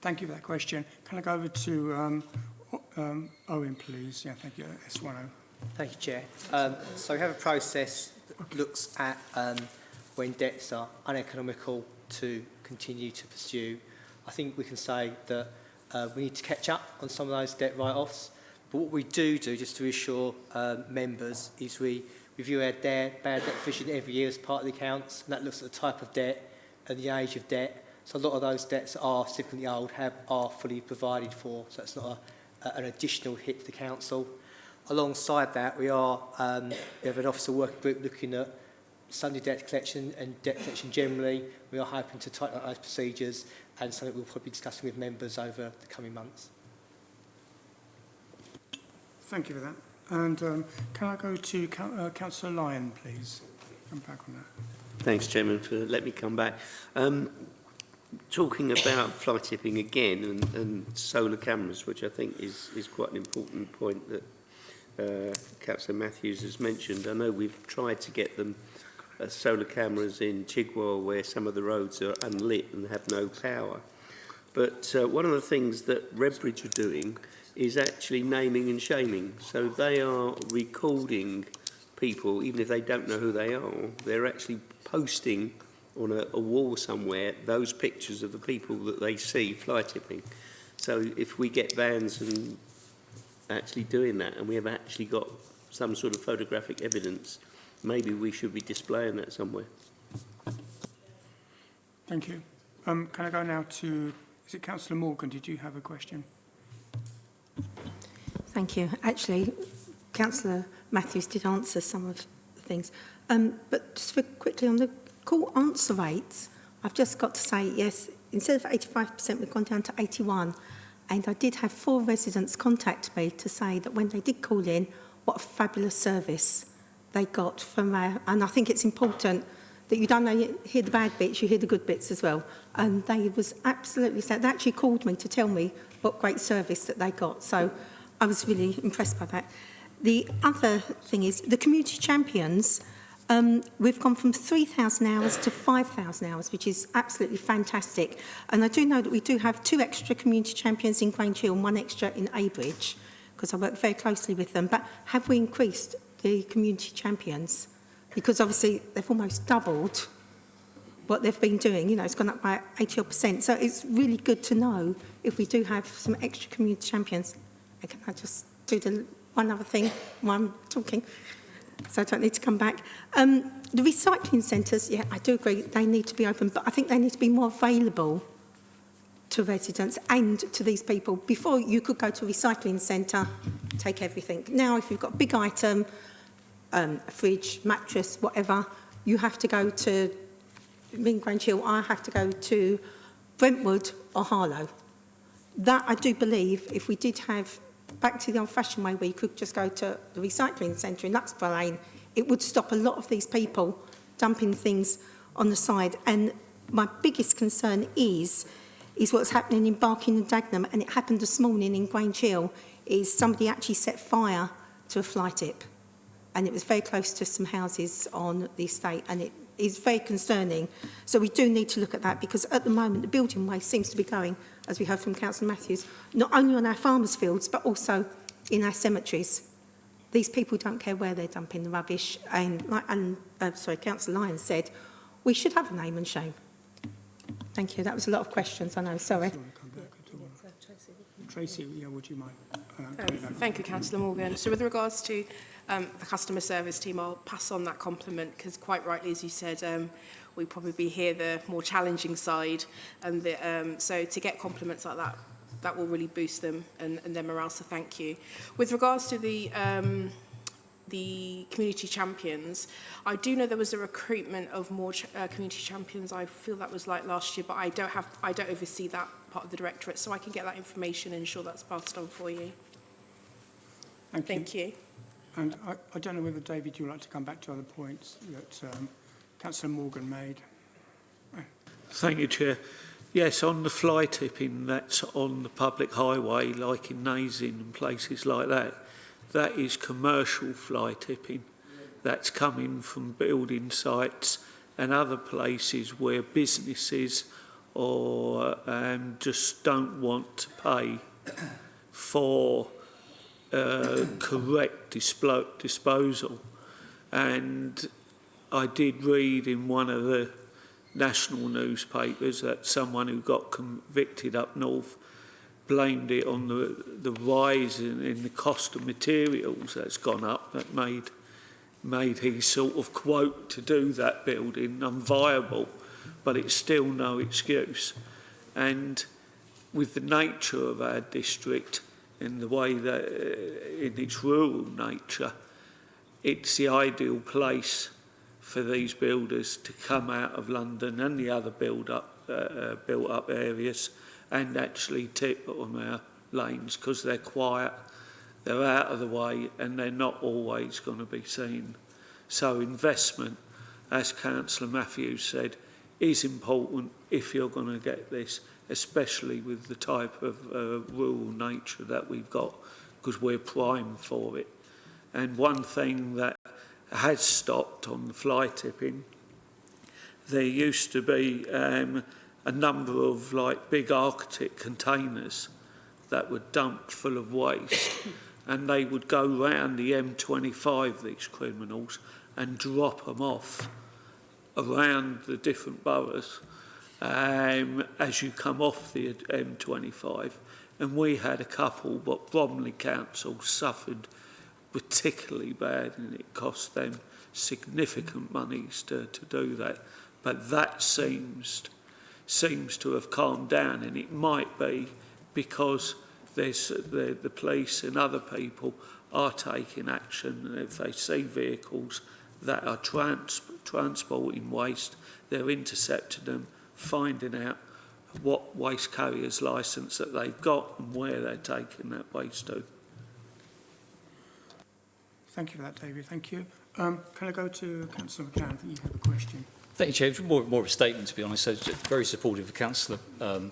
S1: Thank you for that question. Can I go over to Owen, please? Yeah, thank you. S10.
S13: Thank you, Chair. So we have a process that looks at when debts are uneconomical to continue to pursue. I think we can say that we need to catch up on some of those debt write-offs. But what we do, just to reassure members, is we review our bad debt provision every year as part of the accounts, and that looks at the type of debt and the age of debt. So a lot of those debts that are significantly old are fully provided for, so it's not an additional hit to the council. Alongside that, we have an officer working group looking at Sunday debt collection and debt collection generally. We are hoping to tighten up those procedures, and something we'll probably be discussing with members over the coming months.
S1: Thank you for that. And can I go to Councillor Lyon, please? Come back on that.
S7: Thanks, Chairman, for letting me come back. Talking about fly tipping again and solar cameras, which I think is quite an important point that Councillor Matthews has mentioned. I know we've tried to get them solar cameras in Chigwell where some of the roads are unlit and have no power. But one of the things that Redbridge are doing is actually naming and shaming. So they are recording people, even if they don't know who they are. They're actually posting on a wall somewhere those pictures of the people that they see fly tipping. So if we get vans and actually doing that, and we have actually got some sort of photographic evidence, maybe we should be displaying that somewhere.
S1: Thank you. Can I go now to, is it Councillor Morgan? Did you have a question?
S14: Thank you. Actually, Councillor Matthews did answer some of the things. But just quickly on the call answer rates, I've just got to say, yes, instead of 85%, we've gone down to 81%. And I did have 4 residents contact me to say that when they did call in, what a fabulous service they got from our, and I think it's important that you don't hear the bad bits, you hear the good bits as well. And they was absolutely sad. They actually called me to tell me what great service that they got. So I was really impressed by that. The other thing is the community champions. We've gone from 3,000 hours to 5,000 hours, which is absolutely fantastic. And I do know that we do have 2 extra community champions in Grange Hill and 1 extra in Abridge, because I work very closely with them. But have we increased the community champions? Because obviously they've almost doubled what they've been doing. You know, it's gone up by 80%. So it's really good to know if we do have some extra community champions. And can I just do one other thing while I'm talking? So I don't need to come back. The recycling centres, yeah, I do agree, they need to be open, but I think they need to be more available to residents and to these people. Before, you could go to a recycling centre, take everything. Now, if you've got a big item, a fridge, mattress, whatever, you have to go to, in Grange Hill, I have to go to Brentwood or Harlow. That, I do believe, if we did have back to the old-fashioned way where you could just go to the recycling centre in Luxborough Lane, it would stop a lot of these people dumping things on the side. And my biggest concern is what's happening in Barking and Dagenham, and it happened this morning in Grange Hill, is somebody actually set fire to a fly tip. And it was very close to some houses on the estate, and it is very concerning. So we do need to look at that, because at the moment the building waste seems to be going, as we heard from Councillor Matthews, not only on our farmers' fields, but also in our cemeteries. These people don't care where they're dumping the rubbish. And Councillor Lyons said, we should have a name and shame. Thank you. That was a lot of questions, I know. Sorry.
S1: Tracy, yeah, would you mind? Coming back?
S3: Thank you, Councillor Morgan. So with regards to the customer service team, I'll pass on that compliment because quite rightly, as you said, we probably hear the more challenging side. And so to get compliments like that, that will really boost them and their morale, so thank you. With regards to the community champions, I do know there was a recruitment of more community champions. I feel that was like last year, but I don't oversee that part of the directorate, so I can get that information and ensure that's passed on for you. Thank you.
S1: And I don't know whether, David, you'd like to come back to other points that Councillor Morgan made.
S10: Thank you, Chair. Yes, on the fly tipping that's on the public highway, like in Nazin and places like that, that is commercial fly tipping. That's coming from building sites and other places where businesses or just don't want to pay for correct disposal. And I did read in one of the national newspapers that someone who got convicted up north blamed it on the rise in the cost of materials that's gone up that made his sort of quote to do that building unviable, but it's still no excuse. And with the nature of our district and the way that in its rural nature, it's the ideal place for these builders to come out of London and the other built-up areas and actually tip on our lanes because they're quiet, they're out of the way, and they're not always going to be seen. So investment, as Councillor Matthews said, is important if you're going to get this, especially with the type of rural nature that we've got, because we're primed for it. And one thing that has stopped on the fly tipping, there used to be a number of like big Arctic containers that were dumped full of waste and they would go round the M25, these criminals, and drop them off around the different boroughs as you come off the M25. And we had a couple, but Bromley Council suffered particularly bad, and it cost them significant monies to do that. But that seems to have calmed down, and it might be because there's the police and other people are taking action, and if they see vehicles that are transporting waste, they're intercepting them, finding out what waste carrier's licence that they've got and where they're taking that waste to.
S1: Thank you for that, David. Thank you. Can I go to Councillor McCann? I think you have a question.
S15: Thank you, Chair. More of a statement, to be honest. So very supportive of Councillor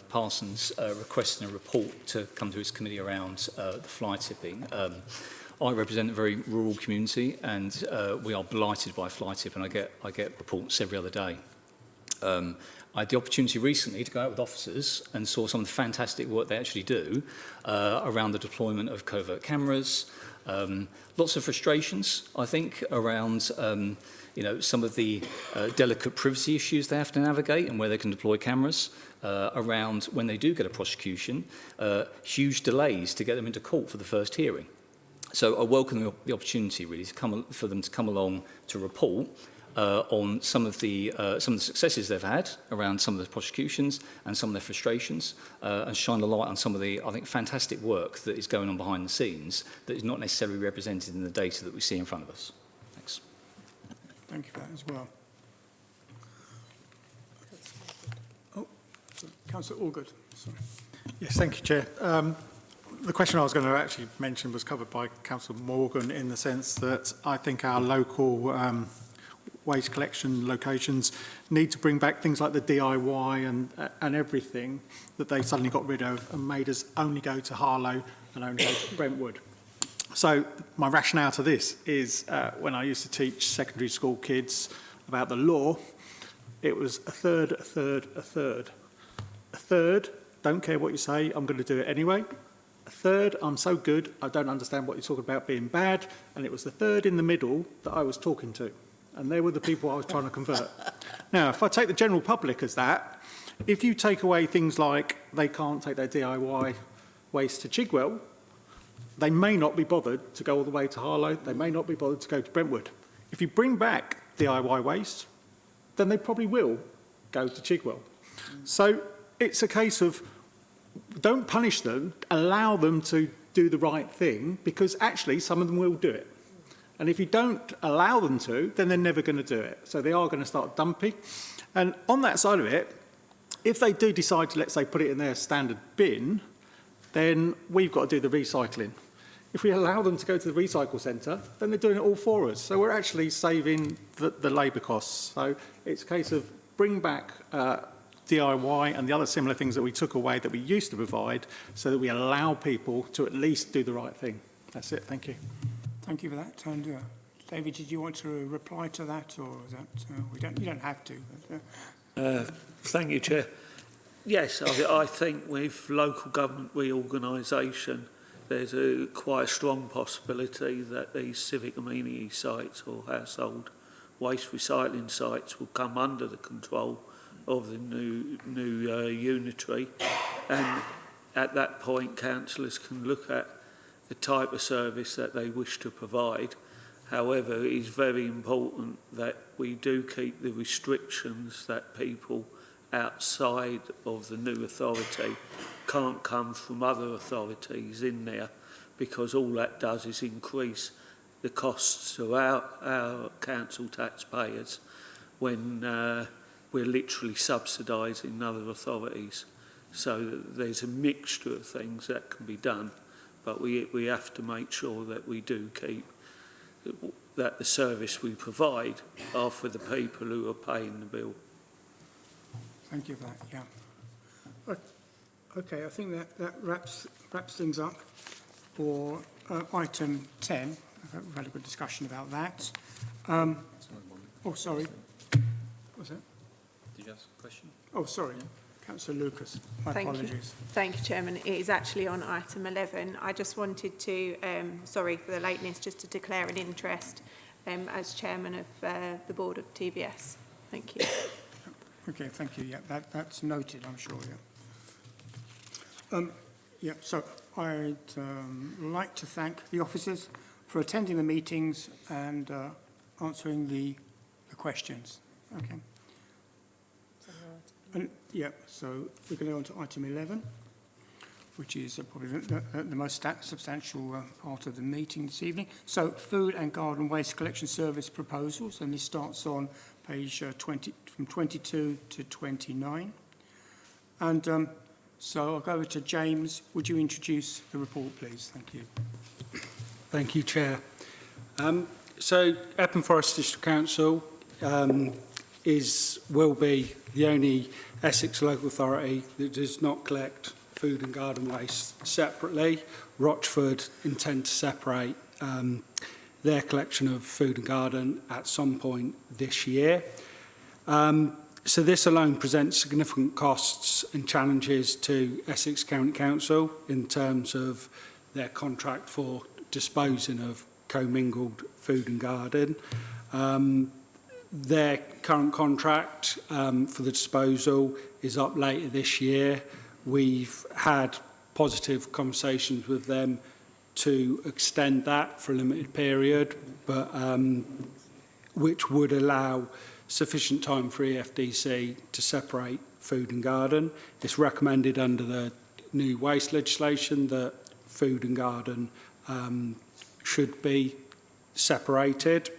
S15: Parsons requesting a report to come to his committee around the fly tipping. I represent a very rural community, and we are blighted by fly tipping. I get reports every other day. I had the opportunity recently to go out with officers and saw some of the fantastic work they actually do around the deployment of covert cameras. Lots of frustrations, I think, around some of the delicate privacy issues they have to navigate and where they can deploy cameras, around when they do get a prosecution, huge delays to get them into court for the first hearing. So I welcome the opportunity really for them to come along to report on some of the successes they've had around some of the prosecutions and some of their frustrations, and shine a light on some of the, I think, fantastic work that is going on behind the scenes that is not necessarily represented in the data that we see in front of us. Thanks.
S1: Thank you for that as well. Oh, Councillor Allgood, sorry.
S16: Yes, thank you, Chair. The question I was going to actually mention was covered by Councillor Morgan in the sense that I think our local waste collection locations need to bring back things like the DIY and everything that they suddenly got rid of and made us only go to Harlow and only go to Brentwood. So my rationale to this is when I used to teach secondary school kids about the law, it was a third, a third, a third. A third, don't care what you say, I'm going to do it anyway. A third, I'm so good, I don't understand what you're talking about being bad. And it was the third in the middle that I was talking to. And they were the people I was trying to convert. Now, if I take the general public as that, if you take away things like they can't take their DIY waste to Chigwell, they may not be bothered to go all the way to Harlow, they may not be bothered to go to Brentwood. If you bring back DIY waste, then they probably will go to Chigwell. So it's a case of don't punish them, allow them to do the right thing, because actually some of them will do it. And if you don't allow them to, then they're never going to do it. So they are going to start dumping. And on that side of it, if they do decide to, let's say, put it in their standard bin, then we've got to do the recycling. If we allow them to go to the recycle centre, then they're doing it all for us. So we're actually saving the labour costs. So it's a case of bring back DIY and the other similar things that we took away that we used to provide so that we allow people to at least do the right thing. That's it. Thank you.
S1: Thank you for that. And David, did you want to reply to that, or is that you don't have to? But,
S10: Thank you, Chair. Yes, I think with local government reorganisation, there's quite a strong possibility that these civic amenity sites or household waste recycling sites will come under the control of the new unitary, and at that point councillors can look at the type of service that they wish to provide. However, it is very important that we do keep the restrictions that people outside of the new authority can't come from other authorities in there, because all that does is increase the costs to our council taxpayers when we're literally subsidising other authorities. So there's a mixture of things that can be done, but we have to make sure that we do keep that the service we provide are for the people who are paying the bill.
S1: thank you for that. Yeah. Okay, I think that wraps things up for item 10. We've had a good discussion about that. Oh, sorry. What's that?
S15: Did you ask a question?
S1: Oh, sorry. Councillor Lucas. My apologies.
S17: Thank you, Chairman. It is actually on item 11. I just wanted to, sorry for the lateness, just to declare an interest as Chairman of the Board of TVS. Thank you.
S1: Okay, thank you. Yeah, that's noted, I'm sure, yeah. Yeah, so I'd like to thank the officers for attending the meetings and answering the questions. Okay. And, yeah, so we're going to go on to item 11, which is probably the most substantial part of the meeting this evening. So, food and garden waste collection service proposals, and this starts on page 20, from 22 to 29. And so I'll go over to James. Would you introduce the report, please? Thank you.
S18: Thank you, Chair. So, Epping Forest District Council will be the only Essex local authority that does not collect food and garden waste separately. Rochford intend to separate their collection of food and garden at some point this year. So this alone presents significant costs and challenges to Essex County Council in terms of their contract for disposing of commingled food and garden. Their current contract for the disposal is up later this year. We've had positive conversations with them to extend that for a limited period, but which would allow sufficient time for EFDC to separate food and garden. It's recommended under the new waste legislation that food and garden should be separated.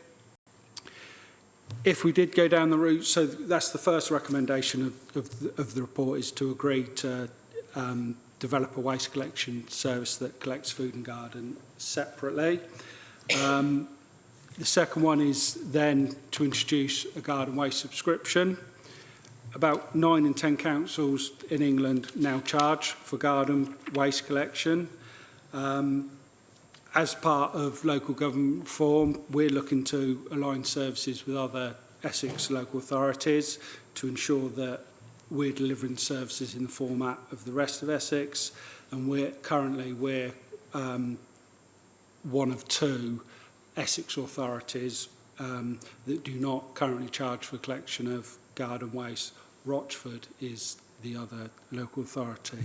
S18: If we did go down the route, so that's the first recommendation of the report, is to agree to develop a waste collection service that collects food and garden separately. The second one is then to introduce a garden waste subscription. About 9 in 10 councils in England now charge for garden waste collection. As part of local government reform, we're looking to align services with other Essex local authorities to ensure that we're delivering services in the format of the rest of Essex, and we're one of 2 Essex authorities that do not currently charge for collection of garden waste. Rochford is the other local authority.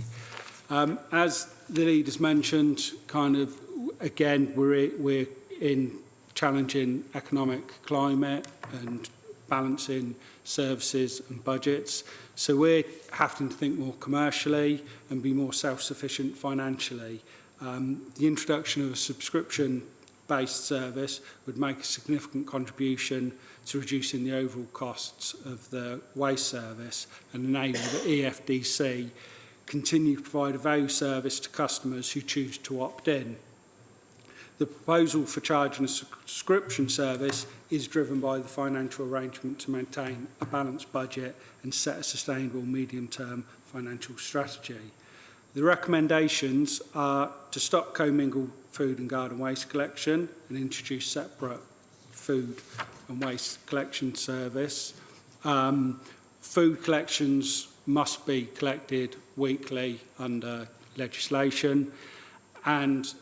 S18: As the leaders mentioned, kind of, again, we're in challenging economic climate and balancing services and budgets. So we're having to think more commercially and be more self-sufficient financially. The introduction of a subscription-based service would make a significant contribution to reducing the overall costs of the waste service and enable the EFDC continue to provide a value service to customers who choose to opt in. The proposal for charging a subscription service is driven by the financial arrangement to maintain a balanced budget and set a sustainable medium-term financial strategy. The recommendations are to stop commingled food and garden waste collection and introduce separate food and waste collection service. Food collections must be collected weekly under legislation, and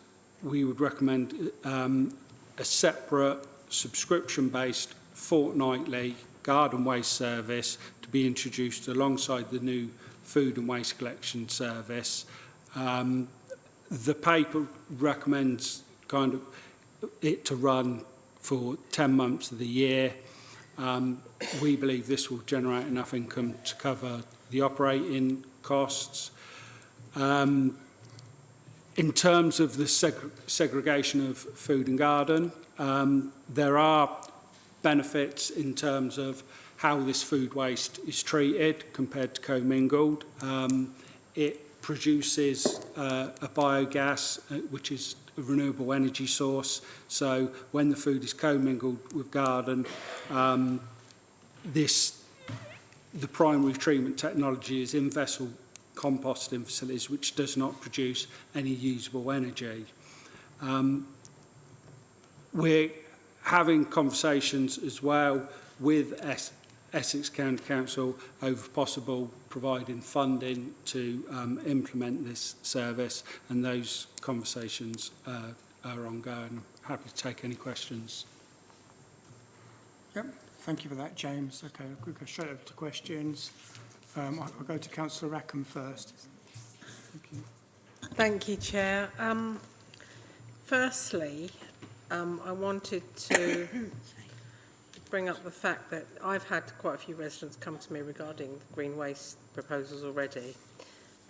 S18: we would recommend a separate subscription-based fortnightly garden waste service to be introduced alongside the new food and waste collection service. The paper recommends kind of it to run for 10 months of the year. We believe this will generate enough income to cover the operating costs. In terms of the segregation of food and garden, there are benefits in terms of how this food waste is treated compared to commingled. It produces a biogas, which is a renewable energy source. So when the food is commingled with garden, the primary treatment technology is in-vessel composting facilities, which does not produce any usable energy. We're having conversations as well with Essex County Council over possible providing funding to implement this service, and those conversations are ongoing. Happy to take any questions.
S1: Yep, thank you for that, James. Okay, we'll go straight over to questions. I'll go to Councillor Rackham first. Thank you.
S9: Thank you, Chair. Firstly, I wanted to bring up the fact that I've had quite a few residents come to me regarding the green waste proposals already,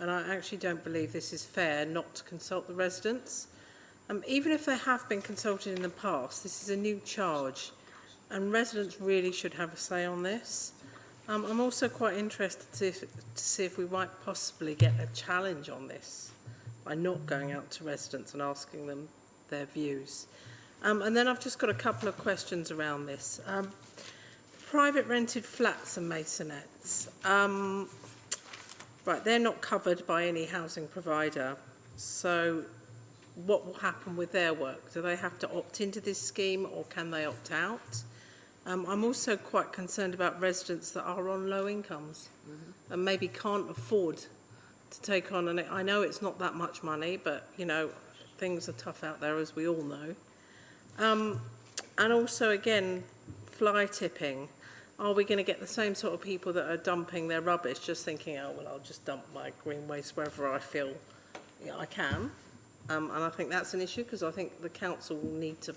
S9: and I actually don't believe this is fair not to consult the residents. Even if they have been consulted in the past, this is a new charge, and residents really should have a say on this. I'm also quite interested to see if we might possibly get a challenge on this by not going out to residents and asking them their views. And then I've just got a couple of questions around this. Private rented flats and masonettes. Right, they're not covered by any housing provider. So what will happen with their work? Do they have to opt into this scheme, or can they opt out? I'm also quite concerned about residents that are on low incomes and maybe can't afford to take on, and I know it's not that much money, but, you know, things are tough out there, as we all know. And also, again, fly tipping. Are we going to get the same sort of people that are dumping their rubbish, just thinking, oh, well, I'll just dump my green waste wherever I feel I can? And I think that's an issue, because I think the council will need to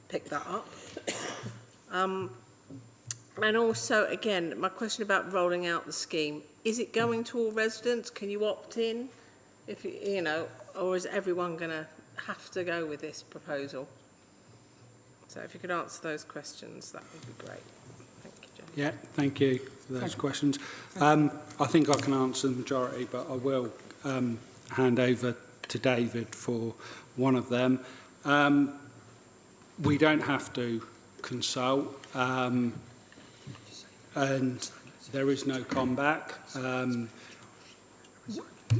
S9: pick that up. And also, again, my question about rolling out the scheme, is it going to all residents? Can you opt in, if you know, or is everyone going to have to go with this proposal? So if you could answer those questions, that would be great. Thank you, Jen.
S18: Yeah, thank you for those questions. I think I can answer the majority, but I will hand over to David for one of them. We don't have to consult, and there is no comeback.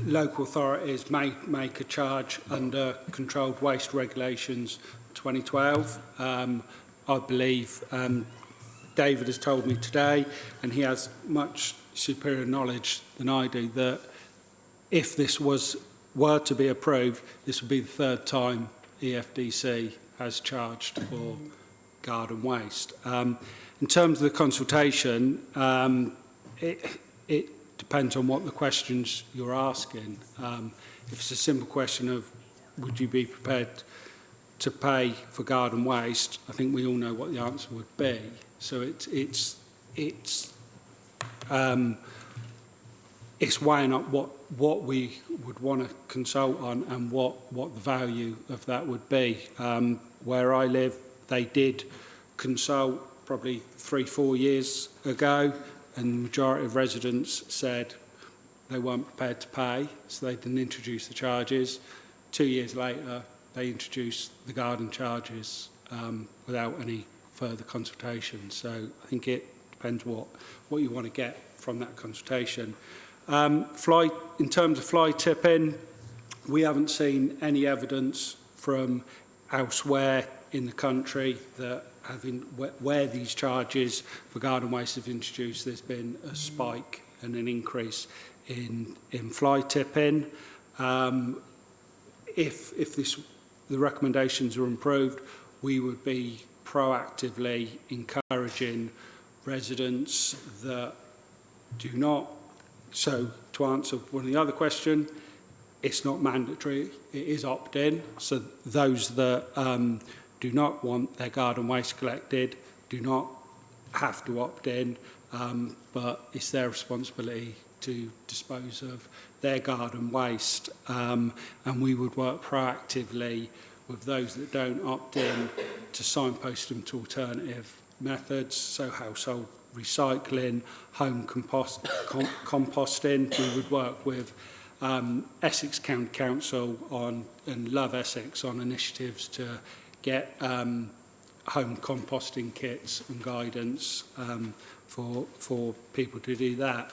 S18: Local authorities may make a charge under Controlled Waste Regulations 2012. I believe David has told me today, and he has much superior knowledge than I do, that if this were to be approved, this would be the third time EFDC has charged for garden waste. In terms of the consultation, it depends on what the questions you're asking. If it's a simple question of would you be prepared to pay for garden waste, I think we all know what the answer would be. So it's weighing up what we would want to consult on and what the value of that would be. Where I live, they did consult probably 3-4 years ago, and the majority of residents said they weren't prepared to pay, so they didn't introduce the charges. 2 years later, they introduced the garden charges without any further consultation. So I think it depends what you want to get from that consultation. In terms of fly tipping, we haven't seen any evidence from elsewhere in the country that where these charges for garden waste have introduced, there's been a spike and an increase in fly tipping. If the recommendations are improved, we would be proactively encouraging residents that do not. So to answer one of the other question, it's not mandatory, it is opt-in. So those that do not want their garden waste collected do not have to opt in, but it's their responsibility to dispose of their garden waste. And we would work proactively with those that don't opt in to signpost them to alternative methods, so household recycling, home composting. We would work with Essex County Council and Love Essex on initiatives to get home composting kits and guidance for people to do that.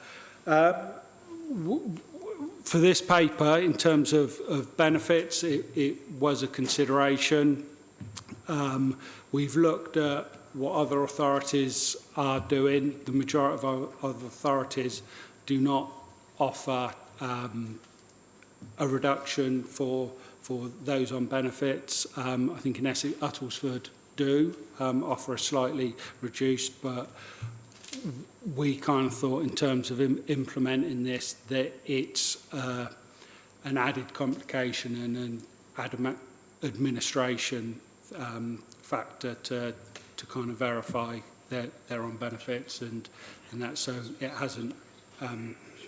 S18: For this paper, in terms of benefits, it was a consideration. We've looked at what other authorities are doing. The majority of our other authorities do not offer a reduction for those on benefits. I think in Essex, Uttlesford do offer a slightly reduced, but we kind of thought in terms of implementing this that it's an added complication and an added administration factor to kind of verify that they're on benefits, and that, so it hasn't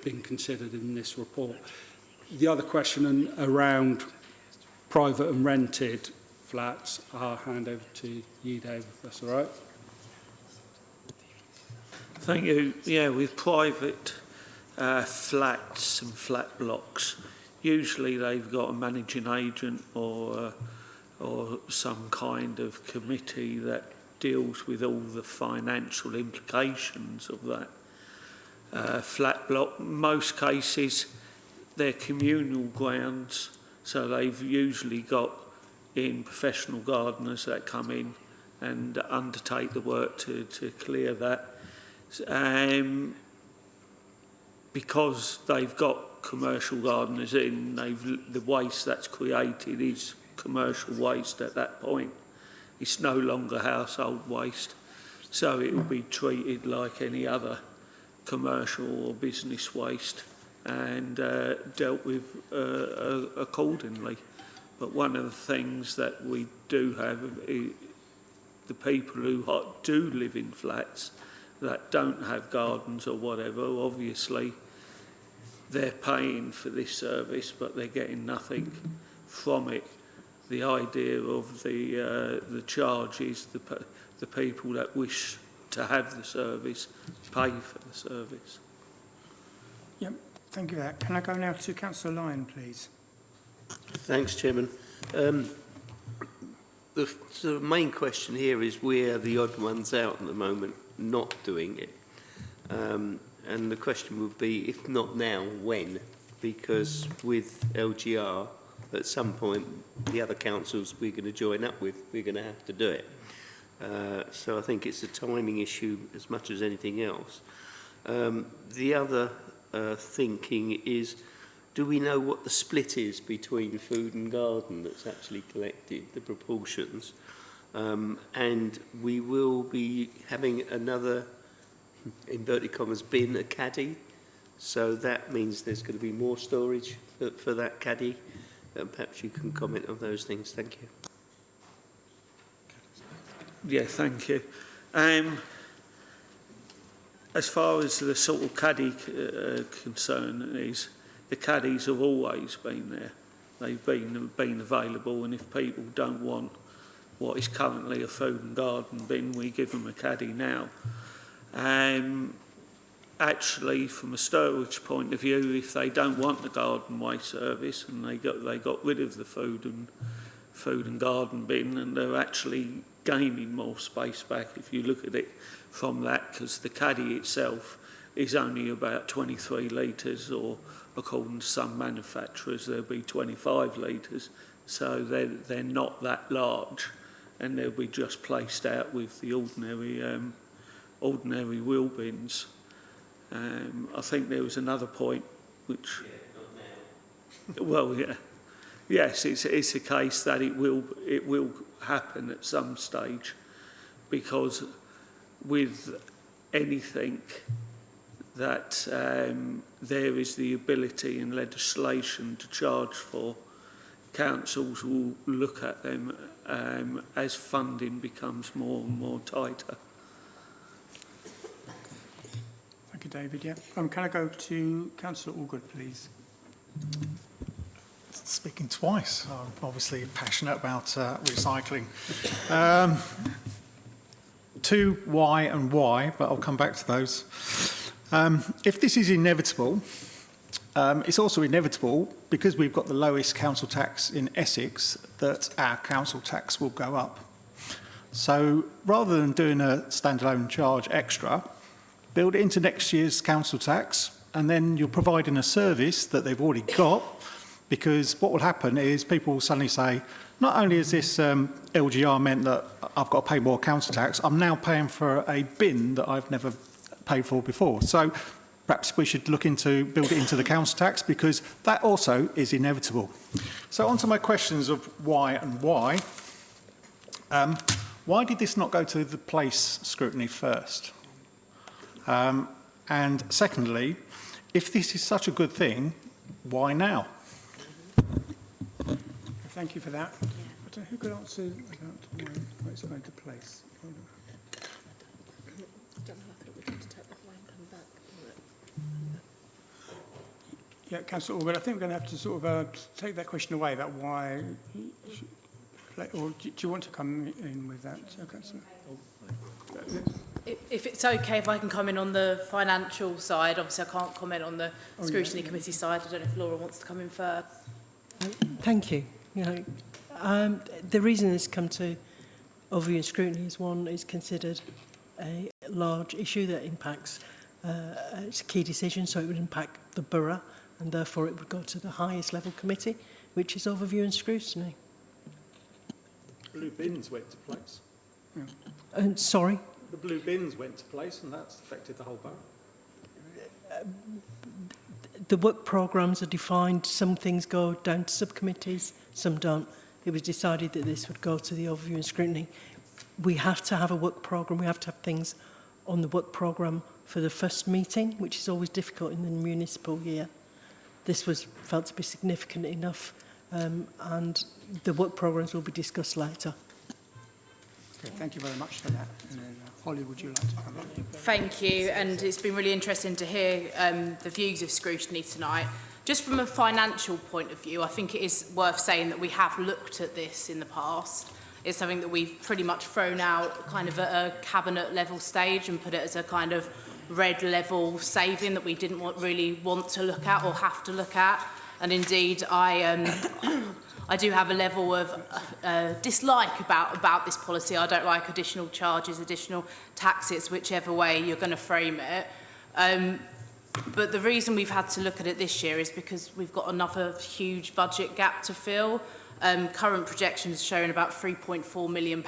S18: been considered in this report. The other question around private and rented flats, I'll hand over to you, Dave, if that's all right.
S10: Thank you. Yeah, with private flats and flat blocks, usually they've got a managing agent or some kind of committee that deals with all the financial implications of that flat block. Most cases, they're communal grounds, so they've usually got in professional gardeners that come in and undertake the work to clear that. Because they've got commercial gardeners in, the waste that's created is commercial waste at that point. It's no longer household waste, so it will be treated like any other commercial or business waste and dealt with accordingly. But one of the things that we do have is the people who do live in flats that don't have gardens or whatever, obviously they're paying for this service, but they're getting nothing from it. The idea of the charge is the people that wish to have the service pay for the service.
S1: Yep, thank you for that. Can I go now to Councillor Lyon, please?
S7: Thanks, Chairman. The sort of main question here is we're the odd ones out at the moment not doing it. And the question would be, if not now, when? Because with LGR, at some point, the other councils we're going to join up with, we're going to have to do it. So I think it's a timing issue as much as anything else. The other thinking is, do we know what the split is between food and garden that's actually collected, the proportions? And we will be having another, inverted commas, bin, a caddy. So that means there's going to be more storage for that caddy. Perhaps you can comment on those things. Thank you.
S10: Yeah, thank you. As far as the sort of caddy concern is, the caddies have always been there. They've been available, and if people don't want what is currently a food and garden bin, we give them a caddy now. Actually, from a storage point of view, if they don't want the garden waste service and they got rid of the food and garden bin, and they're actually gaining more space back if you look at it from that, because the caddy itself is only about 23 litres, or according to some manufacturers there'll be 25 litres, so they're not that large, and they'll be just placed out with the ordinary wheel bins. I think there was another point which, well, yeah, yes, it's a case that it will happen at some stage, because with anything that there is the ability in legislation to charge for, councils will look at them as funding becomes more and more tighter.
S1: Thank you, David. Yeah. Can I go to Councillor Allgood, please?
S16: Speaking twice. I'm obviously passionate about recycling. Two, why and why, but I'll come back to those. If this is inevitable, it's also inevitable, because we've got the lowest council tax in Essex, that our council tax will go up. So rather than doing a standalone charge extra, build it into next year's council tax, and then you're providing a service that they've already got, because what will happen is people will suddenly say, not only has this LGR meant that I've got to pay more council tax, I'm now paying for a bin that I've never paid for before. So perhaps we should look into build it into the council tax, because that also is inevitable. So on to my questions of why and why. Why did this not go to the place scrutiny first? And secondly, if this is such a good thing, why now?
S1: Thank you for that. Who could answer about why it's going to place? Yeah, Councillor Allgood, I think we're going to have to sort of take that question away about why, or do you want to come in with that, Councillor?
S19: If it's okay if I can come in on the financial side, obviously I can't comment on the Scrutiny Committee side. I don't know if Laura wants to come in first.
S2: Thank you. The reason this come to overview and scrutiny is, one, is considered a large issue that impacts, it's a key decision, so it would impact the borough, and therefore it would go to the highest level committee, which is overview and scrutiny.
S16: Blue bins went to place.
S2: Sorry?
S16: The blue bins went to place, and that's affected the whole borough.
S2: The work programmes are defined. Some things go down to subcommittees, some don't. It was decided that this would go to the overview and scrutiny. We have to have a work programme. We have to have things on the work programme for the first meeting, which is always difficult in the municipal year. This was felt to be significant enough, and the work programmes will be discussed later.
S1: Okay, thank you very much for that. And then, Holly, would you like to come up?
S19: Thank you, and it's been really interesting to hear the views of Scrutiny tonight. Just from a financial point of view, I think it is worth saying that we have looked at this in the past. It's something that we've pretty much thrown out kind of at a cabinet level stage and put it as a kind of red level saving that we didn't really want to look at or have to look at. And indeed, I do have a level of dislike about this policy. I don't like additional charges, additional taxes, whichever way you're going to frame it. But the reason we've had to look at it this year is because we've got another huge budget gap to fill. Current projections showing about £3.4 million,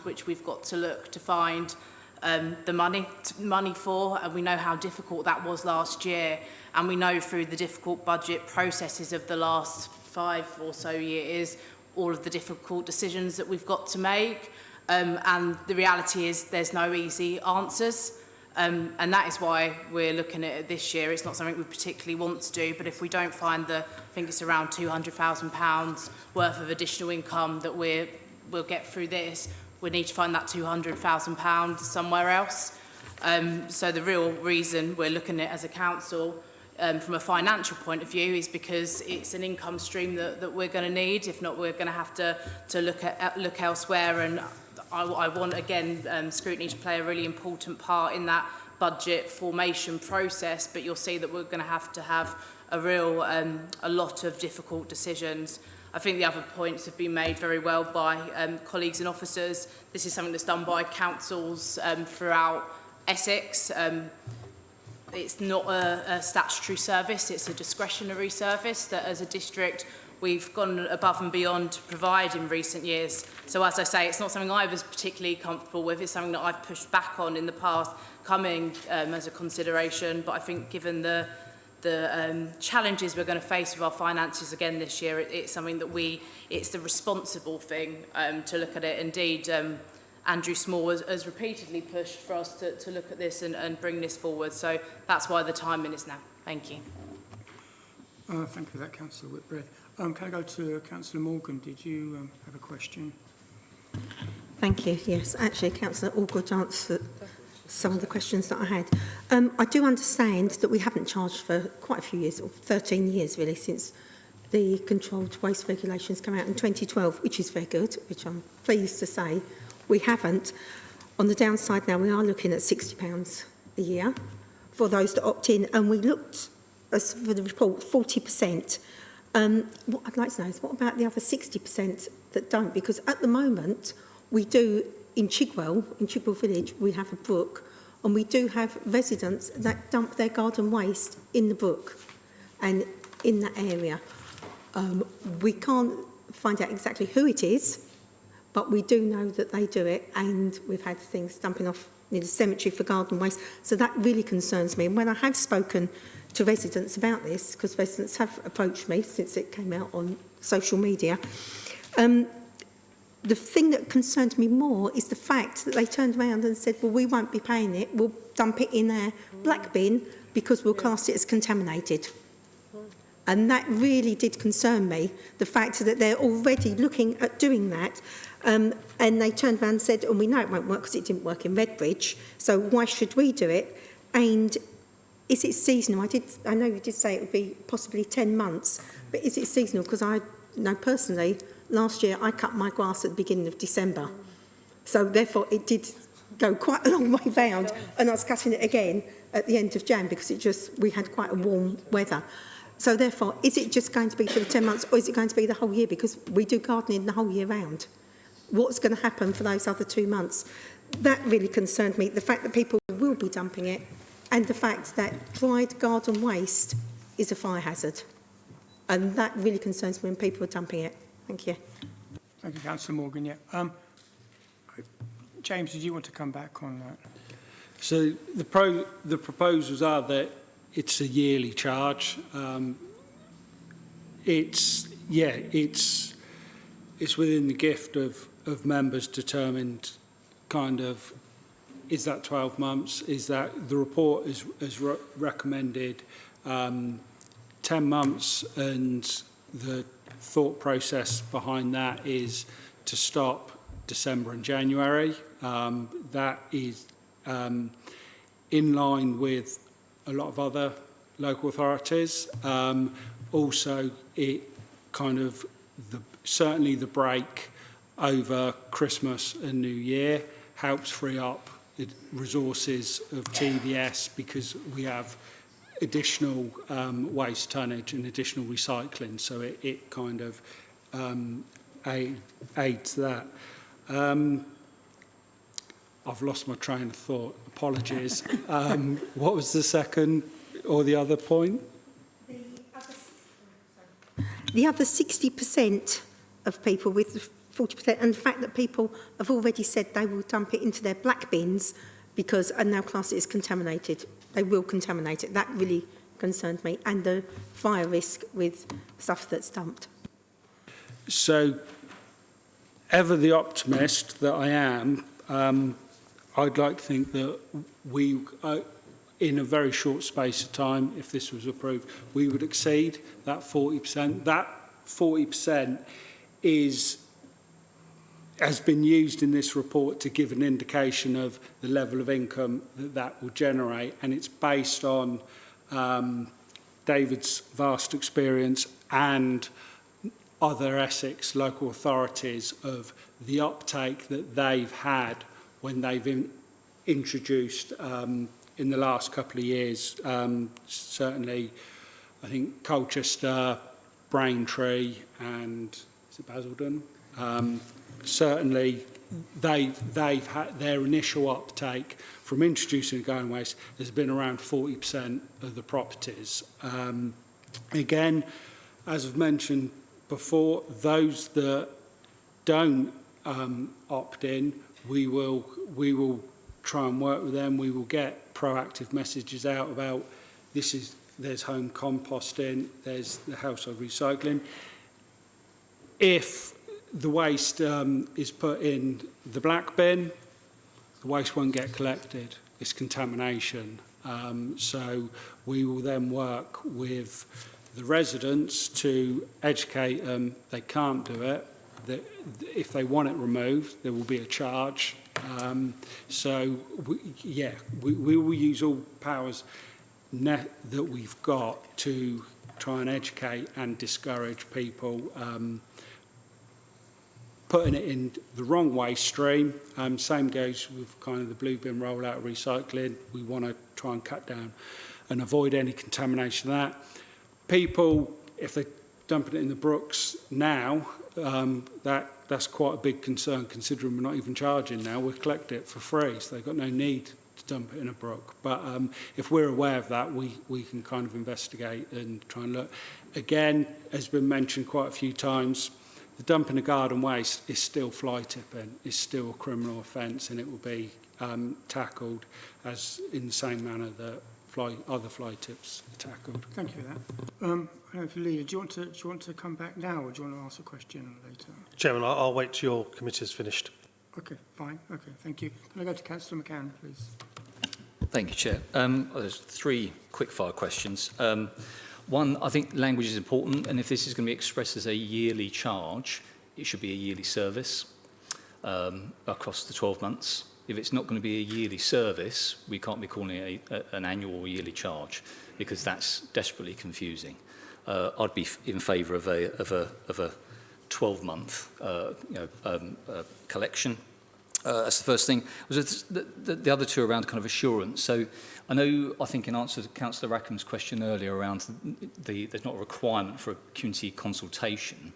S19: which we've got to look to find the money for, and we know how difficult that was last year, and we know through the difficult budget processes of the last 5 or so years all of the difficult decisions that we've got to make, and the reality is there's no easy answers. And that is why we're looking at it this year. It's not something we particularly want to do, but if we don't find I think it's around £200,000 worth of additional income that we'll get through this, we need to find that £200,000 somewhere else. So the real reason we're looking at it as a council from a financial point of view is because it's an income stream that we're going to need. If not, we're going to have to look elsewhere. And I want, again, Scrutiny to play a really important part in that budget formation process, but you'll see that we're going to have a lot of difficult decisions. I think the other points have been made very well by colleagues and officers. This is something that's done by councils throughout Essex. It's not a statutory service, it's a discretionary service that as a district we've gone above and beyond to provide in recent years. So as I say, it's not something I was particularly comfortable with, it's something that I've pushed back on in the past, coming as a consideration, but I think given the challenges we're going to face with our finances again this year, it's something that it's the responsible thing to look at it. Indeed, Andrew Small has repeatedly pushed for us to look at this and bring this forward. So that's why the timing is now. Thank you.
S1: Thank you for that, Councillor Whitbread. Can I go to Councillor Morgan? Did you have a question?
S14: Thank you. Yes, actually, Councillor Allgood answered some of the questions that I had. I do understand that we haven't charged for quite a few years, or 13 years really, since the controlled waste regulations came out in 2012, which is very good, which I'm pleased to say. We haven't. On the downside now, we are looking at £60 a year for those that opt in, and we looked, as for the report, 40%. What I'd like to know is, what about the other 60% that don't? Because at the moment, we do, in Chigwell Village, we have a brook, and we do have residents that dump their garden waste in the brook and in that area. We can't find out exactly who it is, but we do know that they do it, and we've had things dumping off near the cemetery for garden waste. So that really concerns me. And when I have spoken to residents about this, because residents have approached me since it came out on social media, the thing that concerned me more is the fact that they turned around and said, well, we won't be paying it, we'll dump it in a black bin because we'll class it as contaminated. And that really did concern me, the fact that they're already looking at doing that. And they turned around and said, and we know it won't work because it didn't work in Redbridge, so why should we do it? And is it seasonal? I know you did say it would be possibly 10 months, but is it seasonal? Because I know personally, last year I cut my grass at the beginning of December. So therefore it did go quite a long way round, and I was cutting it again at the end of Jan because we had quite a warm weather. So therefore, is it just going to be for the 10 months, or is it going to be the whole year? Because we do gardening the whole year round. What's going to happen for those other 2 months? That really concerned me, the fact that people will be dumping it, and the fact that dried garden waste is a fire hazard. And that really concerns me when people are dumping it. Thank you.
S1: Thank you, Councillor Morgan. Yeah. James, did you want to come back on that?
S18: So the proposals are that it's a yearly charge. It's within the gift of members determined kind of, is that 12 months? Is that the report has recommended 10 months, and the thought process behind that is to stop December and January. That is in line with a lot of other local authorities. Also, it kind of, certainly the break over Christmas and New Year helps free up the resources of TVS, because we have additional waste tonnage and additional recycling, so it kind of aids that. I've lost my train of thought, apologies. What was the second or the other point?
S14: The other 60% of people with 40%, and the fact that people have already said they will dump it into their black bins because and now class it as contaminated. They will contaminate it. That really concerned me, and the fire risk with stuff that's dumped.
S18: So, ever the optimist that I am, I'd like to think that we, in a very short space of time, if this was approved, we would exceed that 40%. That 40% has been used in this report to give an indication of the level of income that will generate, and it's based on David's vast experience and other Essex local authorities of the uptake that they've had when they've introduced in the last couple of years. Certainly, I think Colchester, Braintree and is it Basildon? Certainly, they've had their initial uptake from introducing going waste has been around 40% of the properties. Again, as I've mentioned before, those that don't opt in, we will try and work with them. We will get proactive messages out about there's home composting, there's the household recycling. If the waste is put in the black bin, the waste won't get collected. It's contamination. So we will then work with the residents to educate them they can't do it, that if they want it removed, there will be a charge. So, we will use all powers that we've got to try and educate and discourage people putting it in the wrong waste stream. Same goes with kind of the blue bin rollout of recycling. We want to try and cut down and avoid any contamination of that. People, if they're dumping it in the brooks now, that's quite a big concern, considering we're not even charging now. We collect it for free, so they've got no need to dump it in a brook. But if we're aware of that, we can kind of investigate and try and look. Again, as been mentioned quite a few times, the dumping of garden waste is still fly tipping, is still a criminal offence, and it will be tackled as in the same manner that other fly tips are tackled.
S1: Thank you for that. I don't know if you leave. Do you want to come back now, or do you want to ask a question later?
S5: Chairman, I'll wait till your committee is finished.
S1: Okay, fine. Okay, thank you. Can I go to Councillor McCann, please?
S15: Thank you, Chair. There's three quick-fire questions. One, I think language is important, and if this is going to be expressed as a yearly charge, it should be a yearly service across the 12 months. If it's not going to be a yearly service, we can't be calling it an annual or yearly charge, because that's desperately confusing. I'd be in favour of a 12-month collection. That's the first thing. The other two around kind of assurance. So I think in answer to Councillor Rackham's question earlier around there's not a requirement for a community consultation.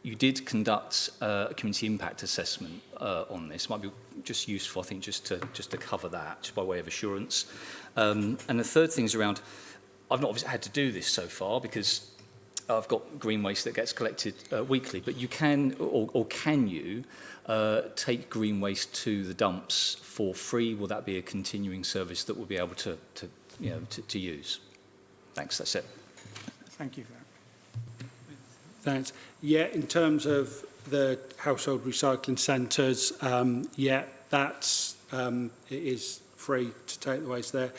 S15: You did conduct a community impact assessment on this. Might be just useful, I think, just to cover that, just by way of assurance. And the third thing is around, I've not obviously had to do this so far because I've got green waste that gets collected weekly, but you can, or can you, take green waste to the dumps for free? Will that be a continuing service that we'll be able to use? Thanks, that's it.
S1: Thank you for that.
S18: Thanks. Yeah, in terms of the household recycling centres, that's it is free to take the waste there.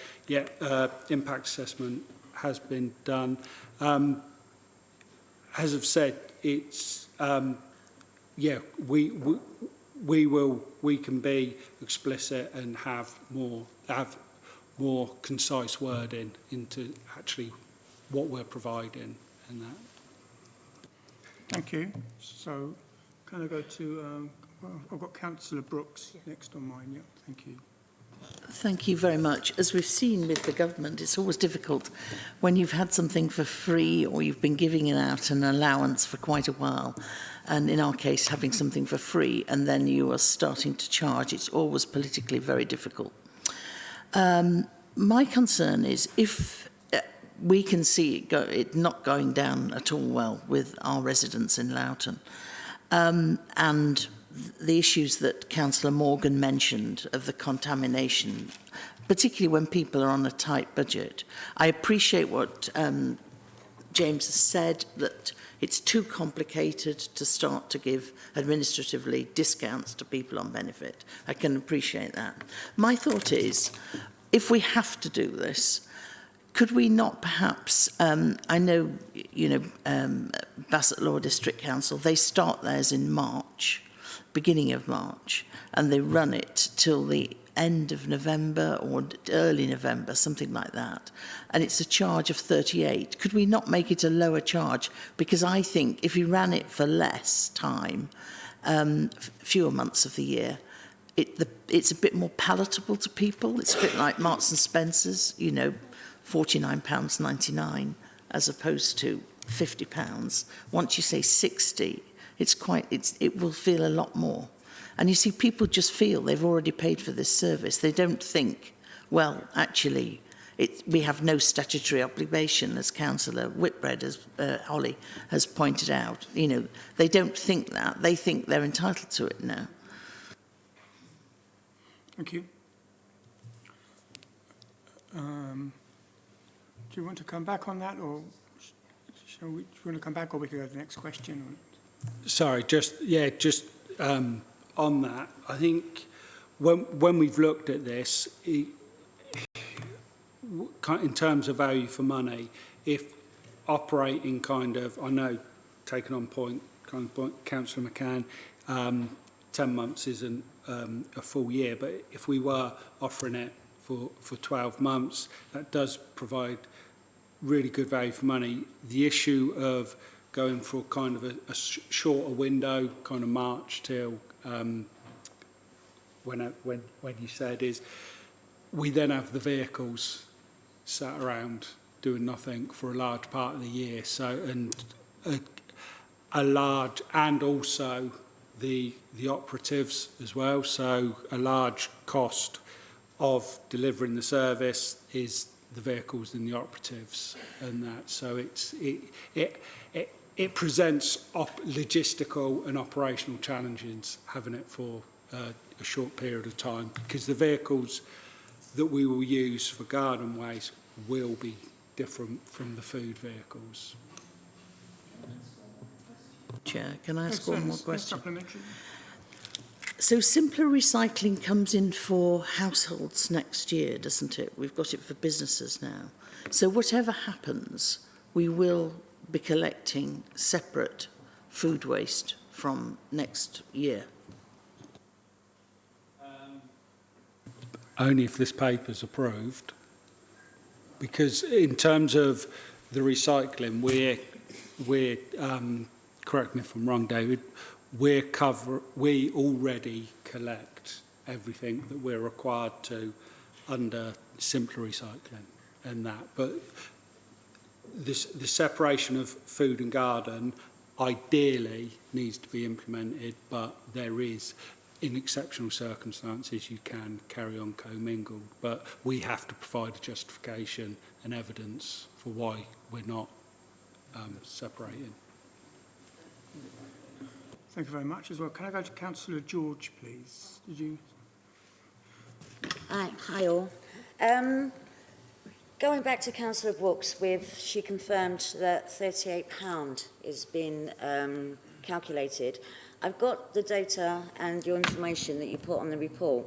S18: Impact assessment has been done. As I've said, it's we can be explicit and have more concise wording into actually what we're providing and that.
S1: Thank you. So, can I go to, I've got Councillor Brooks next on mine. Yeah, thank you.
S20: Thank you very much. As we've seen with the government, it's always difficult when you've had something for free or you've been giving it out an allowance for quite a while. And in our case, having something for free and then you are starting to charge, it's always politically very difficult. My concern is if we can see it not going down at all well with our residents in Loughton. And the issues that Councillor Morgan mentioned of the contamination, particularly when people are on a tight budget. I appreciate what James has said, that It's too complicated to start to give administratively discounts to people on benefit. I can appreciate that. My thought is, if we have to do this, could we not perhaps, I know, Bassett Law District Council, they start theirs in March, beginning of March, and they run it till the end of November or early November, something like that. And it's a charge of 38. Could we not make it a lower charge? Because I think if you ran it for less time, fewer months of the year, it's a bit more palatable to people. It's a bit like Marks and Spencer's, £49.99 as opposed to £50. Once you say 60, it will feel a lot more. And you see, people just feel they've already paid for this service. They don't think, well, actually, we have no statutory obligation, as Councillor Whitbread, Holly, has pointed out. They don't think that. They think they're entitled to it now.
S1: Thank you. Do you want to come back on that, or do you want to come back, or we can go to the next question?
S18: Sorry, just on that, I think when we've looked at this, in terms of value for money, if operating I know, taken on point, Councillor McCann, 10 months isn't a full year, but if we were offering it for 12 months, that does provide really good value for money. The issue of going for kind of a shorter window, kind of March till when you said is, we then have the vehicles sat around doing nothing for a large part of the year. So, and a large, and also the operatives as well. So a large cost of delivering the service is the vehicles and the operatives and that. So it presents logistical and operational challenges having it for a short period of time, because the vehicles that we will use for garden waste will be different from the food vehicles.
S20: Chair, can I ask one more question?
S1: Supplementary.
S20: So simpler recycling comes in for households next year, doesn't it? We've got it for businesses now. So whatever happens, we will be collecting separate food waste from next year.
S18: Only if this paper's approved, because in terms of the recycling, we're correct me if I'm wrong, David, we already collect everything that we're required to under simpler recycling and that. But the separation of food and garden ideally needs to be implemented, but there is, in exceptional circumstances, you can carry on commingled, but we have to provide a justification and evidence for why we're not separating.
S1: Thank you very much as well. Can I go to Councillor George, please? Did you?
S21: Hi all. Going back to Councillor Brooks, she confirmed that £38 has been calculated. I've got the data and your information that you put on the report,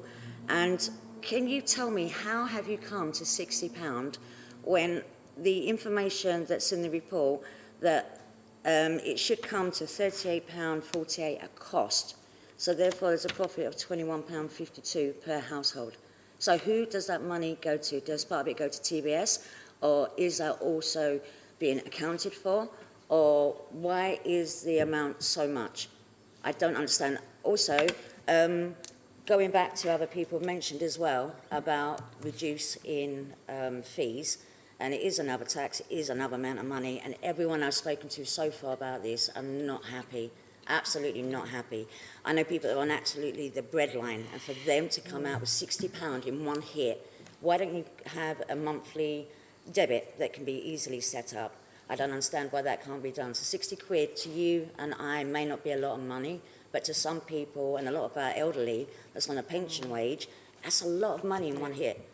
S21: and can you tell me how have you come to £60 when the information that's in the report that it should come to £38.48 a cost, so therefore there's a profit of £21.52 per household. So who does that money go to? Does part of it go to TBS, or is that also being accounted for, or why is the amount so much? I don't understand. Also, going back to other people mentioned as well about reduce in fees, and it is another tax, it is another amount of money, and everyone I've spoken to so far about this, I'm not happy, absolutely not happy. I know people that are on absolutely the breadline, and for them to come out with £60 in one hit, why don't you have a monthly debit that can be easily set up? I don't understand why that can't be done. So 60 quid to you and I may not be a lot of money, but to some people and a lot of our elderly that's on a pension wage, that's a lot of money in one hit.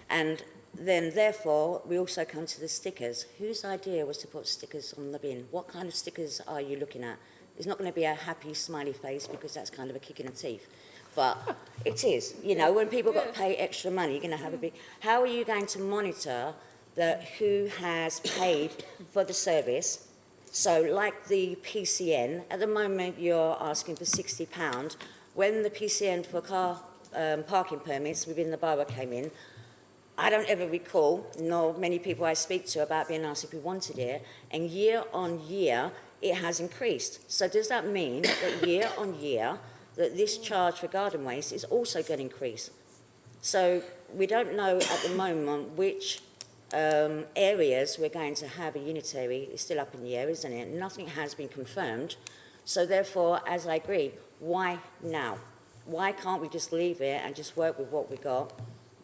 S21: And then therefore we also come to the stickers. Whose idea was to put stickers on the bin? What kind of stickers are you looking at? It's not going to be a happy smiley face because that's kind of a kick in the teeth. But it is, you know, when people got to pay extra money, you're going to have a big... How are you going to monitor who has paid for the service? So like the PCN, at the moment you're asking for £60. When the PCN for car parking permits within the borough came in, I don't ever recall, nor many people I speak to, about being asked if we wanted it, and year on year it has increased. So does that mean that year on year that this charge for garden waste is also going to increase? So we don't know at the moment which areas we're going to have a unitary. It's still up in the air, isn't it? Nothing has been confirmed. So therefore, as I agree, why now? Why can't we just leave it and just work with what we got?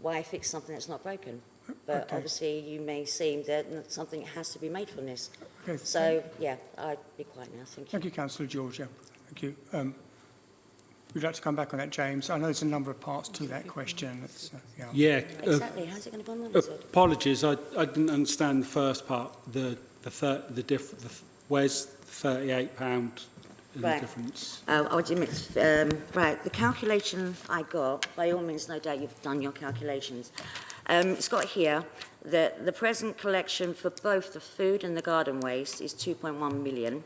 S21: Why fix something that's not broken? But obviously you may seem that something has to be made from this.
S1: Okay.
S21: So, yeah, I'd be quiet now. Thank you.
S1: Thank you, Councillor George. Yeah. Thank you. Would you like to come back on that, James? I know there's a number of parts to that question.
S18: Yeah.
S21: Exactly. How's it going to be on?
S18: Apologies, I didn't understand the first part. Where's £38
S21: Right.
S18: difference?
S21: Right, the calculation I got, by all means, no doubt you've done your calculations. It's got here that the present collection for both the food and the garden waste is 2.1 million,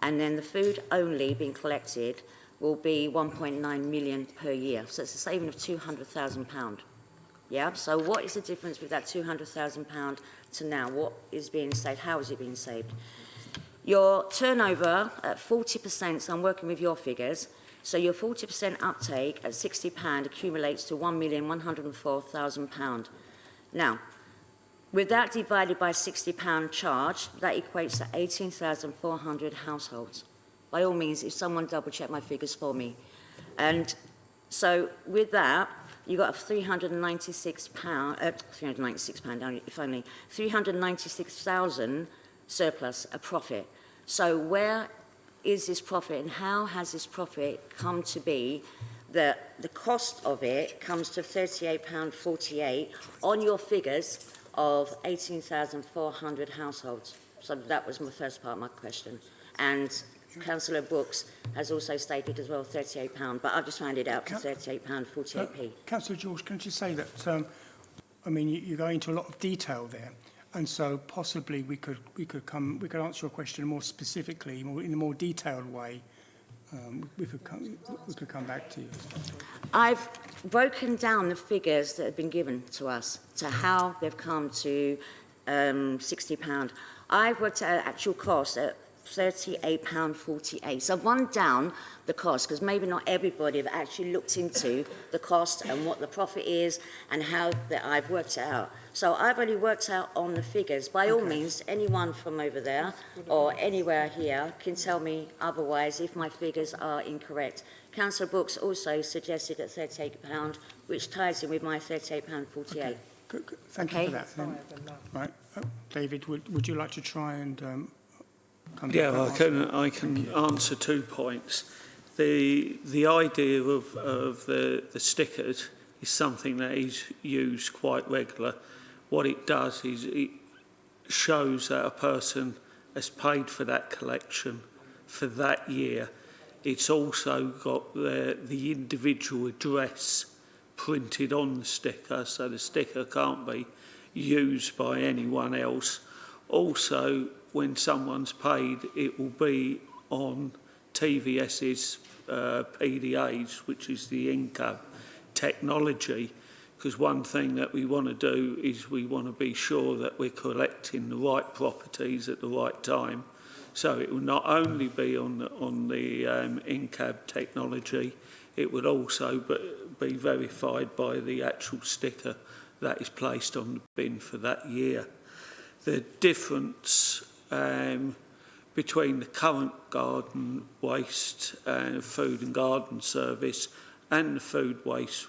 S21: and then the food only being collected will be 1.9 million per year. So it's a saving of £200,000. Yeah, so what is the difference with that £200,000 to now? What is being saved? How is it being saved? Your turnover at 40%, so I'm working with your figures, so your 40% uptake at £60 accumulates to £1,104,000. Now, with that divided by £60 charge, that equates to 18,400 households. By all means, if someone double-check my figures for me. And so with that, you got a £396,000 surplus, a profit. So where is this profit and how has this profit come to be that the cost of it comes to £38.48 on your figures of 18,400 households? So that was my first part of my question. And Councillor Brooks has also stated as well £38, but I've just found it out for £38.48p.
S1: Councillor George, can I just say that, I mean, you go into a lot of detail there, and so possibly we could answer your question more specifically, in a more detailed way. We could come back to you.
S21: I've broken down the figures that have been given to us, to how they've come to £60. I've worked out actual cost at £38.48. So I've run down the cost because maybe not everybody have actually looked into the cost and what the profit is and how that I've worked it out. So I've only worked out on the figures. By all means, anyone from over there or anywhere here can tell me otherwise if my figures are incorrect. Councillor Brooks also suggested at £38, which ties in with my £38.48.
S1: Thank you for that. Right. David, would you like to try and...
S10: Yeah, I can answer 2 points. The idea of the stickers is something that is used quite regular. What it does is it shows that a person has paid for that collection for that year. It's also got the individual address printed on the sticker, so the sticker can't be used by anyone else. Also, when someone's paid, it will be on TVS's PDAs, which is the income technology, because one thing that we want to do is we want to be sure that we're collecting the right properties at the right time. So it will not only be on the in-cab technology, it would also be verified by the actual sticker that is placed on the bin for that year. The difference between the current garden waste and food and garden service and the food waste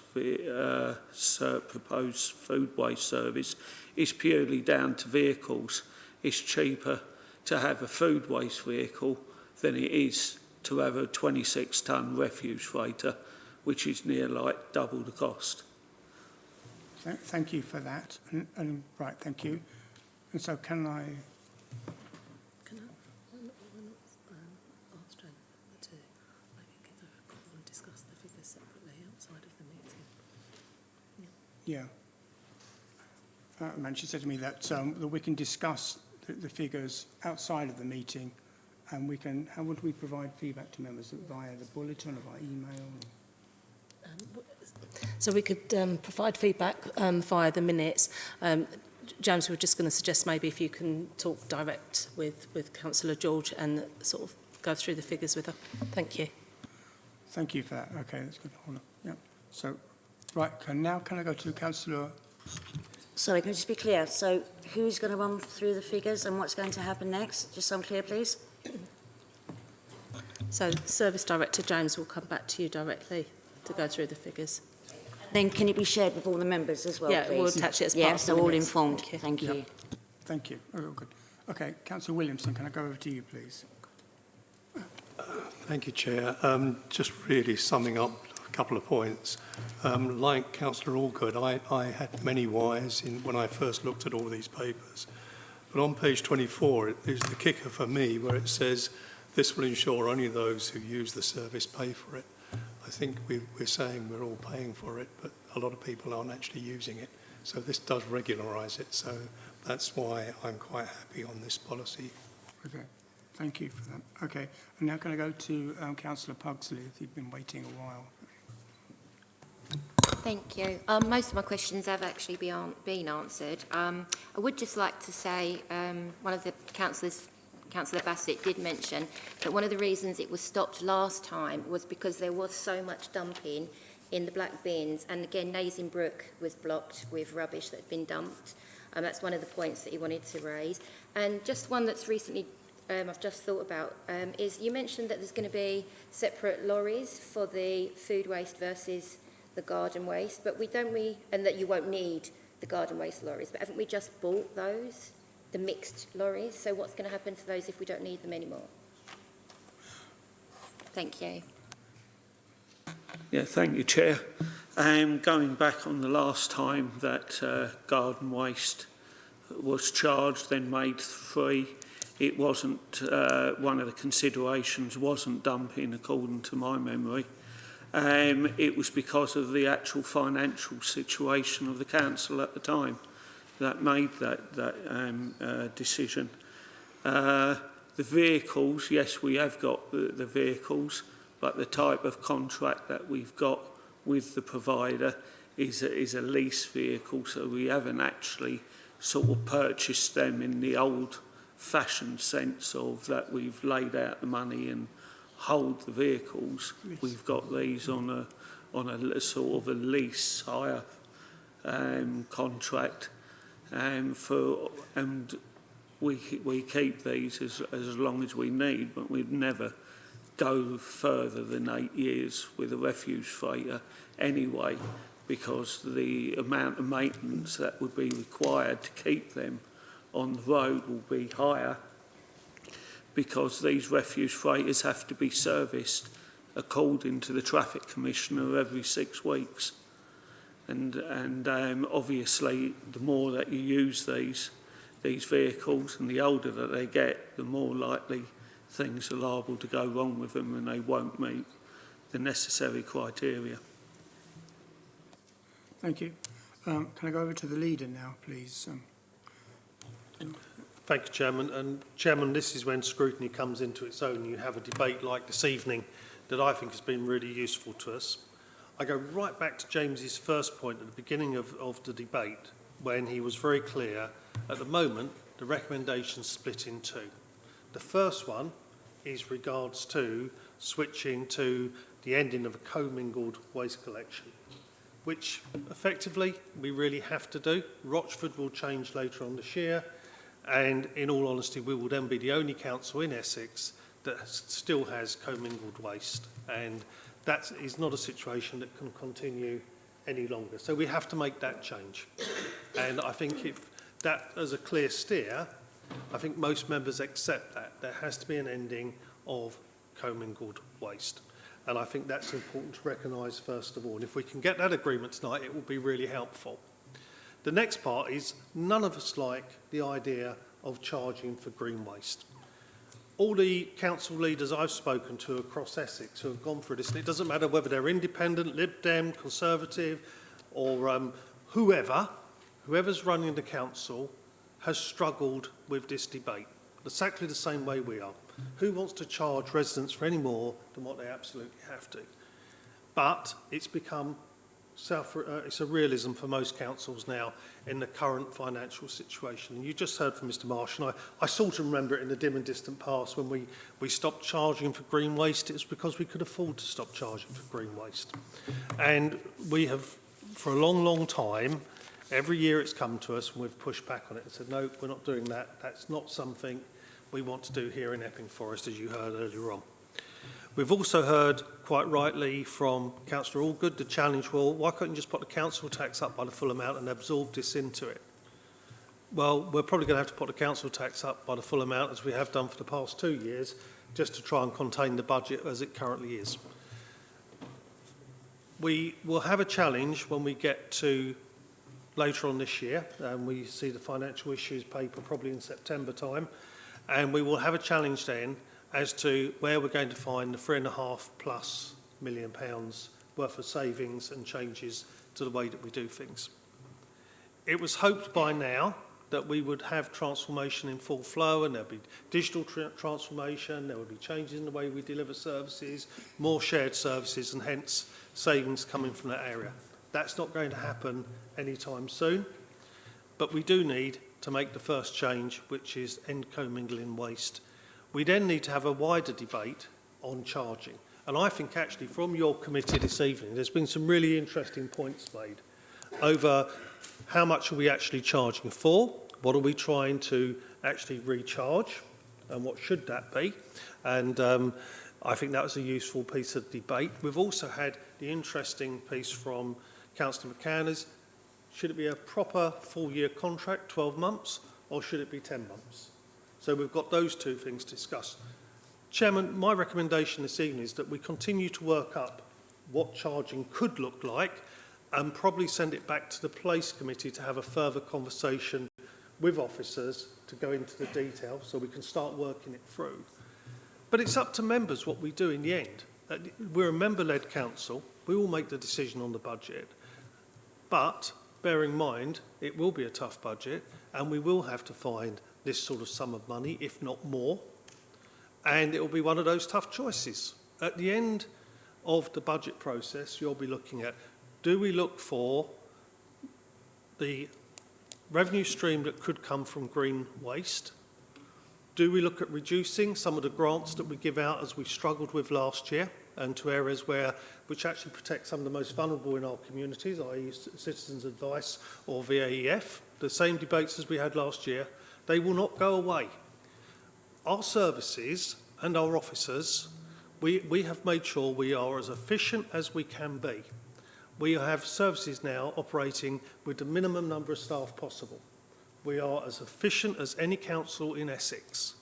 S10: proposed food waste service is purely down to vehicles. It's cheaper to have a food waste vehicle than it is to have a 26-tonne refuse freighter, which is near like double the cost.
S1: Thank you for that. And right, thank you. And so can I...
S2: Can I ask Jane to maybe give her a call and discuss the figures separately outside of the meeting?
S1: Yeah. And she said to me that we can discuss the figures outside of the meeting, and we can. How would we provide feedback to members via the bulletin or by email?
S4: So we could provide feedback via the minutes. James, we're just going to suggest maybe if you can talk direct with Councillor George and sort of go through the figures with her. Thank you.
S1: Thank you for that. Okay, that's good. Hold on. Yeah. So, right. Now can I go to Councillor?
S21: Sorry, can I just be clear? So who's going to run through the figures and what's going to happen next? Just so I'm clear, please.
S4: So Service Director James will come back to you directly to go through the figures.
S21: Then can it be shared with all the members as well,
S4: Yeah,
S21: please?
S4: we'll attach it as part of the
S21: so all
S4: minutes.
S21: informed. Thank you.
S1: Yep. Thank you. Oh, good. Okay, Councillor Williamson, can I go over to you, please?
S6: Thank you, Chair. Just really summing up a couple of points. Like Councillor Allgood, I had many whys when I first looked at all these papers. But on page 24, it is the kicker for me, where it says, this will ensure only those who use the service pay for it. I think we're saying we're all paying for it, but a lot of people aren't actually using it. So this does regularise it. So that's why I'm quite happy on this policy.
S1: Okay, thank you for that. Okay, and now can I go to Councillor Pugsley, if you've been waiting a while?
S22: Thank you. Most of my questions have actually been answered. I would just like to say one of the councillors, Councillor Bassett, did mention that one of the reasons it was stopped last time was because there was so much dumping in the black bins, and again Nazin Brook was blocked with rubbish that had been dumped. That's one of the points that he wanted to raise. And just one that's recently I've just thought about is you mentioned that there's going to be separate lorries for the food waste versus the garden waste, but and that you won't need the garden waste lorries, but haven't we just bought those, the mixed lorries? So what's going to happen to those if we don't need them anymore? Thank you.
S10: Yeah, thank you, Chair. Going back on the last time that garden waste was charged, then made free, it wasn't, one of the considerations wasn't dumping, according to my memory. It was because of the actual financial situation of the council at the time that made that decision. The vehicles, yes, we have got the vehicles, but the type of contract that we've got with the provider is a lease vehicle, so we haven't actually sort of purchased them in the old-fashioned sense of that we've laid out the money and hold the vehicles. Yes. We've got these on a sort of a lease hire contract, and we keep these as long as we need, but we'd never go further than 8 years with a refuse freighter anyway, because the amount of maintenance that would be required to keep them on the road will be higher, because these refuse freighters have to be serviced according to the Traffic Commissioner every 6 weeks. And obviously, the more that you use these vehicles and the older that they get, the more likely things are liable to go wrong with them and they won't meet the necessary criteria.
S1: Thank you. Can I go over to the leader now, please?
S5: Thank you, Chairman. And Chairman, this is when scrutiny comes into its own. You have a debate like this evening that I think has been really useful to us. I go right back to James's first point at the beginning of the debate, when he was very clear. At the moment, the recommendations split in two. The first one is regards to switching to the ending of a commingled waste collection, which effectively we really have to do. Rochford will change later on this year, and in all honesty, we will then be the only council in Essex that still has commingled waste, and that is not a situation that can continue any longer. So we have to make that change. And I think if that as a clear steer, I think most members accept that. There has to be an ending of commingled waste. And I think that's important to recognise first of all. And if we can get that agreement tonight, it will be really helpful. The next part is none of us like the idea of charging for green waste. All the council leaders I've spoken to across Essex who have gone through this, and it doesn't matter whether they're independent, Lib Dem, Conservative, or whoever's running the council has struggled with this debate, exactly the same way we are. Who wants to charge residents for any more than what they absolutely have to? But it's become it's a realism for most councils now in the current financial situation. And you just heard from Mr Marsh, and I sort of remember it in the dim and distant past when we stopped charging for green waste. It was because we could afford to stop charging for green waste. And we have, for a long, long time, every year it's come to us and we've pushed back on it and said, no, we're not doing that. That's not something we want to do here in Epping Forest, as you heard earlier on. We've also heard, quite rightly, from Councillor Allgood, the challenge, well, why can't you just put the council tax up by the full amount and absorb this into it? Well, we're probably going to have to put the council tax up by the full amount, as we have done for the past 2 years, just to try and contain the budget as it currently is. We will have a challenge when we get to later on this year, and we see the financial issues paper probably in September time, and we will have a challenge then as to where we're going to find the £3.5+ million worth of savings and changes to the way that we do things. It was hoped by now that we would have transformation in full flow, and there'll be digital transformation, there will be changes in the way we deliver services, more shared services, and hence savings coming from that area. That's not going to happen anytime soon, but we do need to make the first change, which is end commingling waste. We then need to have a wider debate on charging. And I think actually from your committee this evening, there's been some really interesting points made over how much are we actually charging for, what are we trying to actually recharge, and what should that be? And I think that was a useful piece of debate. We've also had the interesting piece from Councillor McCann, should it be a proper full-year contract, 12 months, or should it be 10 months? So we've got those two things discussed. Chairman, my recommendation this evening is that we continue to work up what charging could look like and probably send it back to the Place Committee to have a further conversation with officers to go into the detail so we can start working it through. But it's up to members what we do in the end. We're a member-led council. We will make the decision on the budget. But bear in mind, it will be a tough budget and we will have to find this sort of sum of money, if not more, and it will be one of those tough choices. At the end of the budget process, you'll be looking at, do we look for the revenue stream that could come from green waste? Do we look at reducing some of the grants that we give out as we struggled with last year and to areas which actually protect some of the most vulnerable in our communities, i.e. Citizens Advice or VAEF, the same debates as we had last year? They will not go away. Our services and our officers, we have made sure we are as efficient as we can be. We have services now operating with the minimum number of staff possible. We are as efficient as any council in Essex.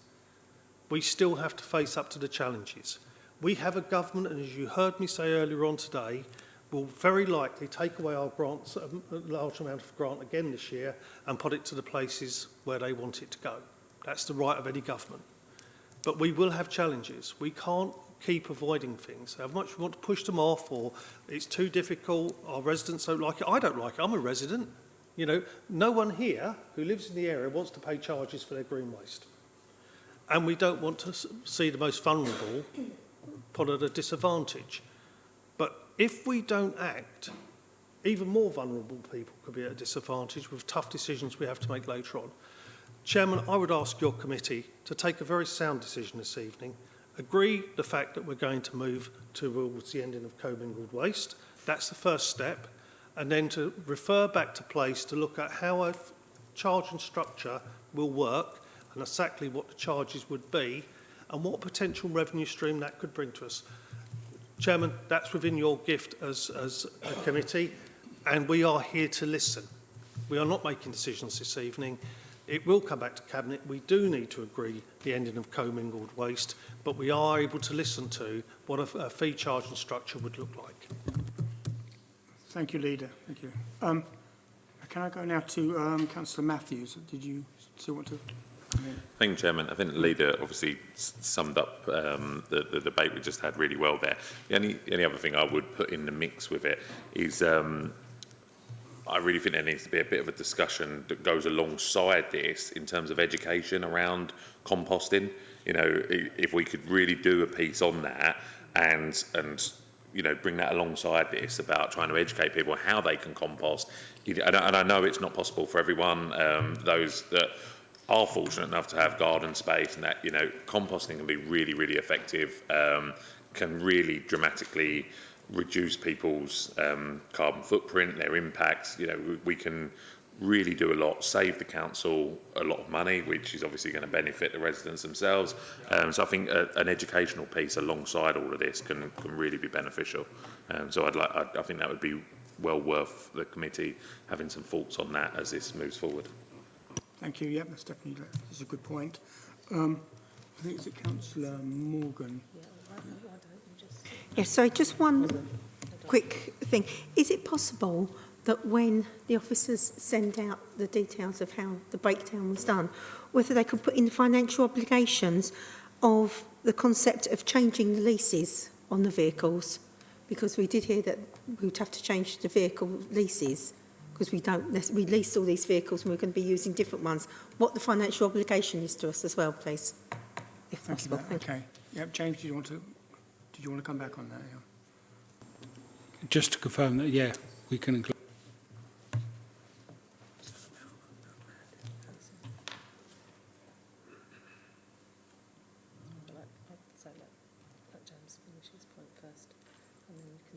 S5: We still have to face up to the challenges. We have a government, and as you heard me say earlier on today, will very likely take away our grants, a large amount of grant again this year, and put it to the places where they want it to go. That's the right of any government. But we will have challenges. We can't keep avoiding things. How much we want to push them off, or it's too difficult, our residents don't like it. I don't like it, I'm a resident. You know, no one here who lives in the area wants to pay charges for their green waste. And we don't want to see the most vulnerable put at a disadvantage. But if we don't act, even more vulnerable people could be at a disadvantage with tough decisions we have to make later on. Chairman, I would ask your committee to take a very sound decision this evening, agree the fact that we're going to move towards the ending of commingled waste. That's the first step. And then to refer back to Place to look at how a charging structure will work and exactly what the charges would be and what potential revenue stream that could bring to us. Chairman, that's within your gift as a committee, and we are here to listen. We are not making decisions this evening. It will come back to Cabinet. We do need to agree the ending of commingled waste, but we are able to listen to what a fee charging structure would look like.
S1: Thank you, Leader. Thank you. can I go now to Councillor Matthews? Did you still want to come in?
S8: Thank you, Chairman. I think the leader obviously summed up the debate we just had really well there. The only other thing I would put in the mix with it is I really think there needs to be a bit of a discussion that goes alongside this in terms of education around composting. You know, if we could really do a piece on that and you know, bring that alongside this about trying to educate people how they can compost. And I know it's not possible for everyone. Those that are fortunate enough to have garden space and that, you know, composting can be really, really effective, can really dramatically reduce people's carbon footprint, their impacts. You know, we can really do a lot, save the council a lot of money, which is obviously going to benefit the residents themselves. So I think an educational piece alongside all of this can really be beneficial. So I think that would be well worth the committee having some thoughts on that as this moves forward.
S1: Thank you. Yep, that's a good point. I think it's Councillor Morgan.
S14: Yes, sorry, just one quick thing. Is it possible that when the officers send out the details of how the breakdown was done, whether they could put in the financial obligations of the concept of changing the leases on the vehicles? Because we did hear that we would have to change the vehicle leases because we lease all these vehicles and we're going to be using different ones. What the financial obligation is to us as well, please, if possible.
S1: Thank you. Okay. Yep, James, did you want to come back on that? Yeah.
S18: Just to confirm that, yeah, we can include.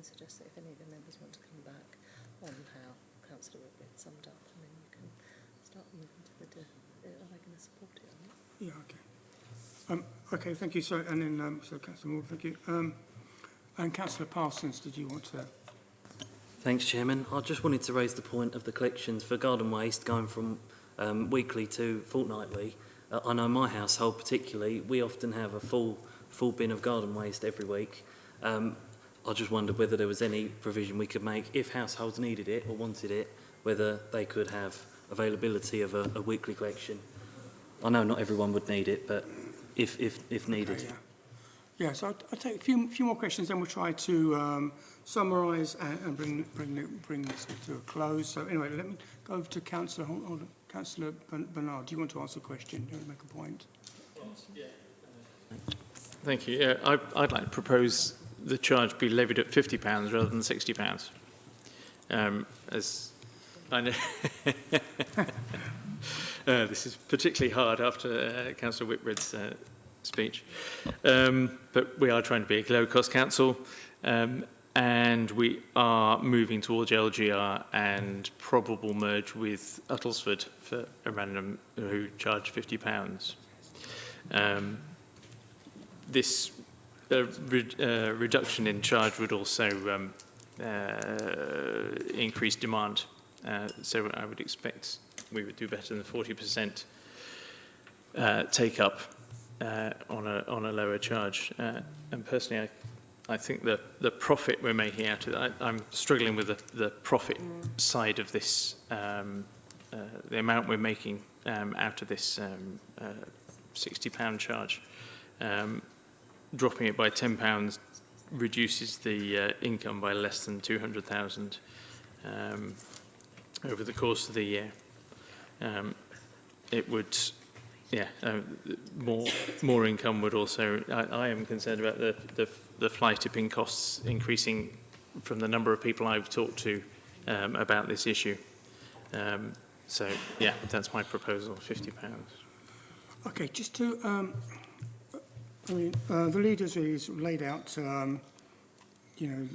S11: Suggest that if any of the members want to come back on how Councillor Whitbread summed up, and then you can start moving to the. Are they going to support it or not?
S1: Yeah. Okay. Okay. Thank you. So, and then so Councillor Moore, thank you. And Councillor Parsons, did you want to?
S23: Thanks, Chairman. I just wanted to raise the point of the collections for garden waste going from weekly to fortnightly. I know my household particularly, we often have a full bin of garden waste every week. I just wondered whether there was any provision we could make if households needed it or wanted it, whether they could have availability of a weekly collection. I know not everyone would need it, but if needed.
S1: Okay, yeah. So I'll take a few more questions, then we'll try to summarise and bring this to a close. So anyway, let me go over to Councillor Bernard. Do you want to ask a question? Do you want to make a point?
S24: Thank you. Yeah, I'd like to propose the charge be levied at £50 rather than £60. As I know, this is particularly hard after Councillor Whitbread's speech, but we are trying to be a low-cost council, and we are moving towards LGR and probable merge with Uttlesford for a random who charge £50. This reduction in charge would also increase demand. So I would expect we would do better than 40% take up on a lower charge. And personally, I think the profit we're making out of it, I'm struggling with the profit side of this, the amount we're making out of this £60 charge. Dropping it by £10 reduces the income by less than 200,000 over the course of the year. It would, yeah, more income would also. I am concerned about the fly tipping costs increasing from the number of people I've talked to about this issue. So yeah, that's my proposal, £50.
S1: Okay, just to. I mean, the leaders has laid out, you know,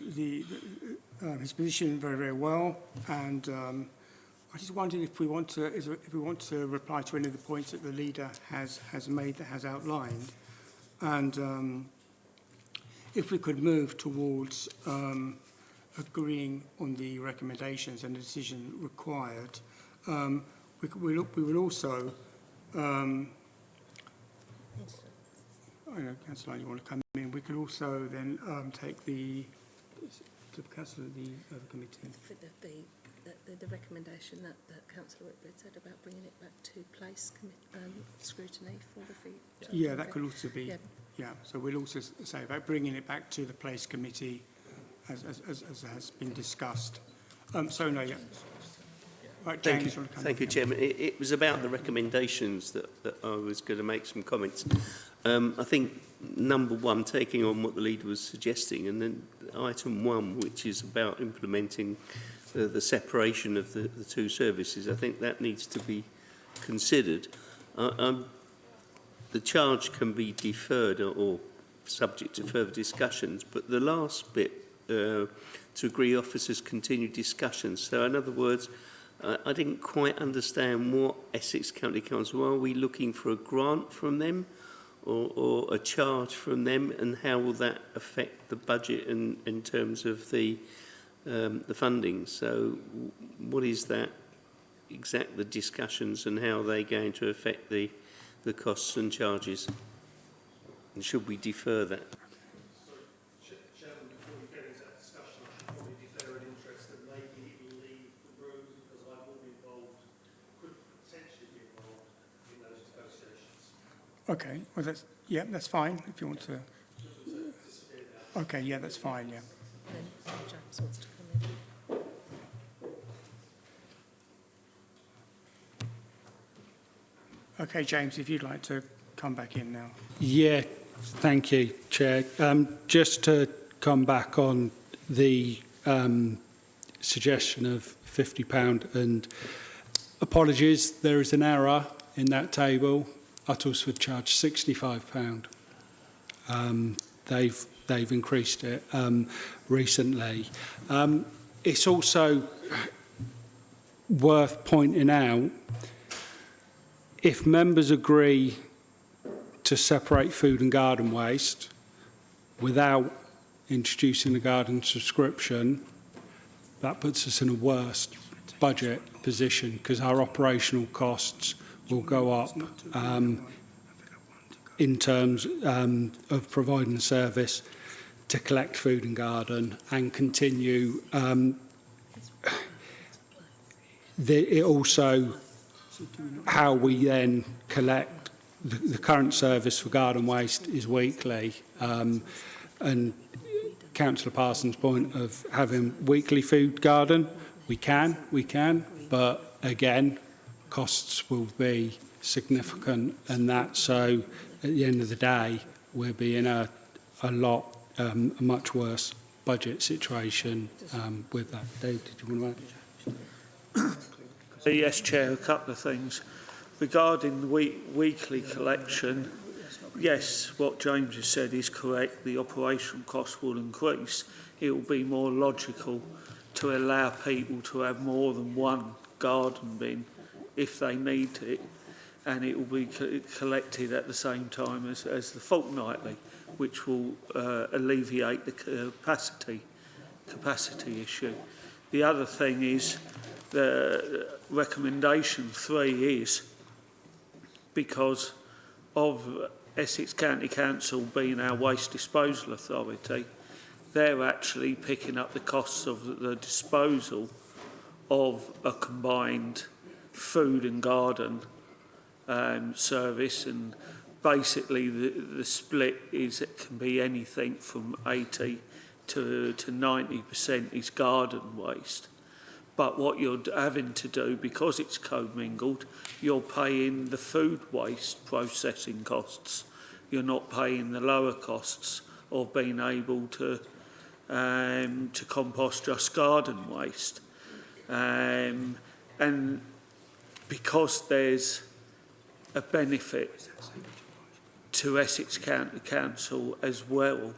S1: his position very, very well, and I just wondered if we want to reply to any of the points that the leader has made, that has outlined, and if we could move towards agreeing on the recommendations and the decision required. We will also. I know, Councillor, you want to come in. We could also then take the Councillor of the committee.
S11: The the recommendation that Councillor Whitbread said about bringing it back to place scrutiny for the fee.
S1: Yeah, that could also be,
S11: Yeah.
S1: so we'll also say about bringing it back to the place committee as has been discussed. So no, yeah. Right, James,
S7: Thank you, Chairman. It was about the recommendations that I was going to make some comments. I think number one, taking on what the leader was suggesting, and then item one, which is about implementing the separation of the two services, I think that needs to be considered. The charge can be deferred or subject to further discussions, but the last bit, to agree officers continue discussions. So in other words, I didn't quite understand what Essex County Council, are we looking for a grant from them or a charge from them, and how will that affect the budget in terms of the funding? So what is that the discussions, and how are they going to affect the costs and charges? And should we defer that?
S1: Okay, well that's fine if you want to. Okay, yeah, that's fine, yeah.
S11: Then James wants to come in.
S1: Okay, James, if you'd like to come back in now.
S18: Yeah, thank you, Chair. Just to come back on the suggestion of £50, and apologies, there is an error in that table. Uttles would charge £65. They've increased it recently. It's also worth pointing out, if members agree to separate food and garden waste without introducing the garden subscription, that puts us in a worse budget position, because our operational costs will go up in terms of providing a service to collect food and garden and continue. It also, how we then collect the current service for garden waste is weekly, and Councillor Parsons' point of having weekly food garden, we can, but again, costs will be significant, and that, so at the end of the day we'll be in a much worse budget situation with that. Dave, did you want to add?
S10: Yes, Chair, a couple of things. Regarding the weekly collection, yes, what James has said is correct. The operational costs will increase. It will be more logical to allow people to have more than one garden bin if they need it, and it will be collected at the same time as the fortnightly, which will alleviate the capacity issue. The other thing is, the recommendation 3 is because of Essex County Council being our waste disposal authority, they're actually picking up the costs of the disposal of a combined food and garden service, and basically the split is, it can be anything from 80 to 90% is garden waste. But what you're having to do, because it's commingled, you're paying the food waste processing costs. You're not paying the lower costs of being able to compost just garden waste. And because there's a benefit to Essex County Council as well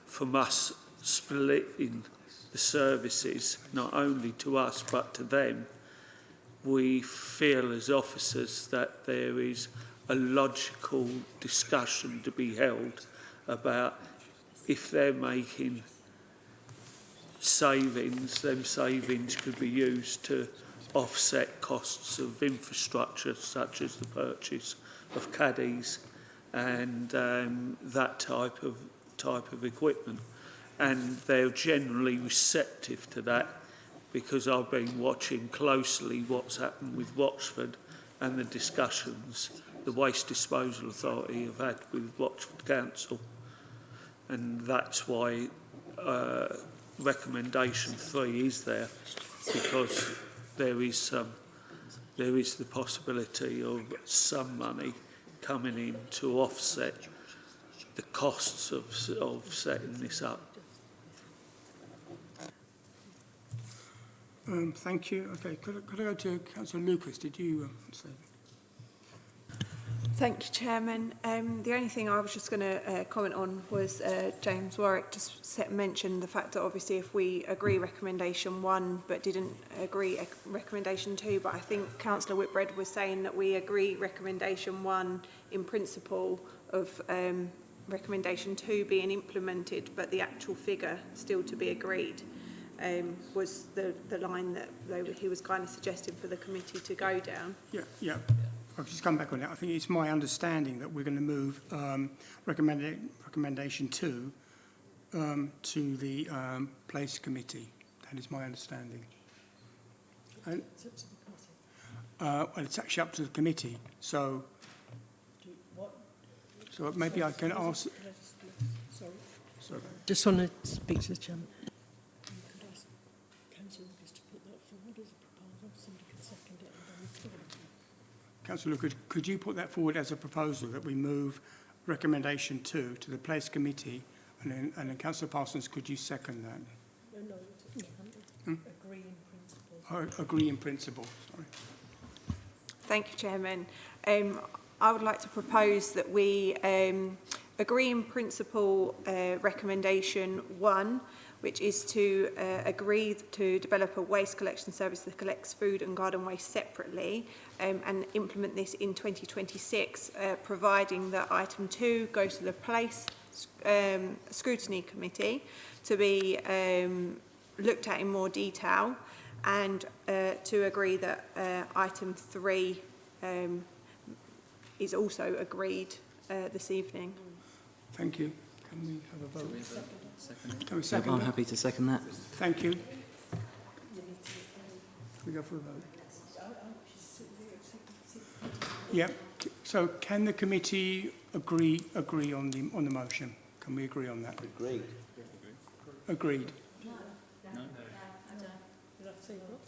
S10: from us splitting the services, not only to us but to them, we feel as officers that there is a logical discussion to be held about if they're making savings, them savings could be used to offset costs of infrastructure such as the purchase of caddies and that type of equipment. And they're generally receptive to that because I've been watching closely what's happened with Watchford and the discussions the Waste Disposal Authority have had with Watchford Council. And that's why recommendation 3 is there, because there is the possibility of some money coming in to offset the costs of setting this up.
S1: Thank you. Okay, could I go to Councillor Lucas? Did you say?
S3: Thank you, Chairman. The only thing I was just going to comment on was James Warwick just mentioned the fact that obviously if we agree recommendation 1 but didn't agree recommendation 2, but I think Councillor Whitbread was saying that we agree recommendation 1 in principle of recommendation 2 being implemented, but the actual figure still to be agreed. Was the line that he was kind of suggesting for the committee to go down.
S1: Yeah. I'll just come back on that. I think it's my understanding that we're going to move recommendation 2 to the Place Committee. That is my understanding. And, well, it's actually up to the committee. So maybe I can ask. Sorry.
S2: Just want to speak to the chairman.
S1: Councillor, could you put that forward as a proposal that we move recommendation 2 to the Place Committee, and then Councillor Parsons, could you second that? No, agree in principle. Agree in principle. Sorry.
S3: Thank you, Chairman. I would like to propose that we agree in principle recommendation 1, which is to agree to develop a waste collection service that collects food and garden waste separately and implement this in 2026, providing that item 2 goes to the Place Scrutiny Committee to be looked at in more detail, and to agree that item 3 is also agreed this evening.
S1: Thank you. Can we have a vote? Can we second
S23: I'm
S1: that?
S23: happy to second that.
S1: Thank you. Can we go for a vote? Yeah. So can the committee agree on the motion? Can we agree on that?
S7: Agreed.
S1: Agreed.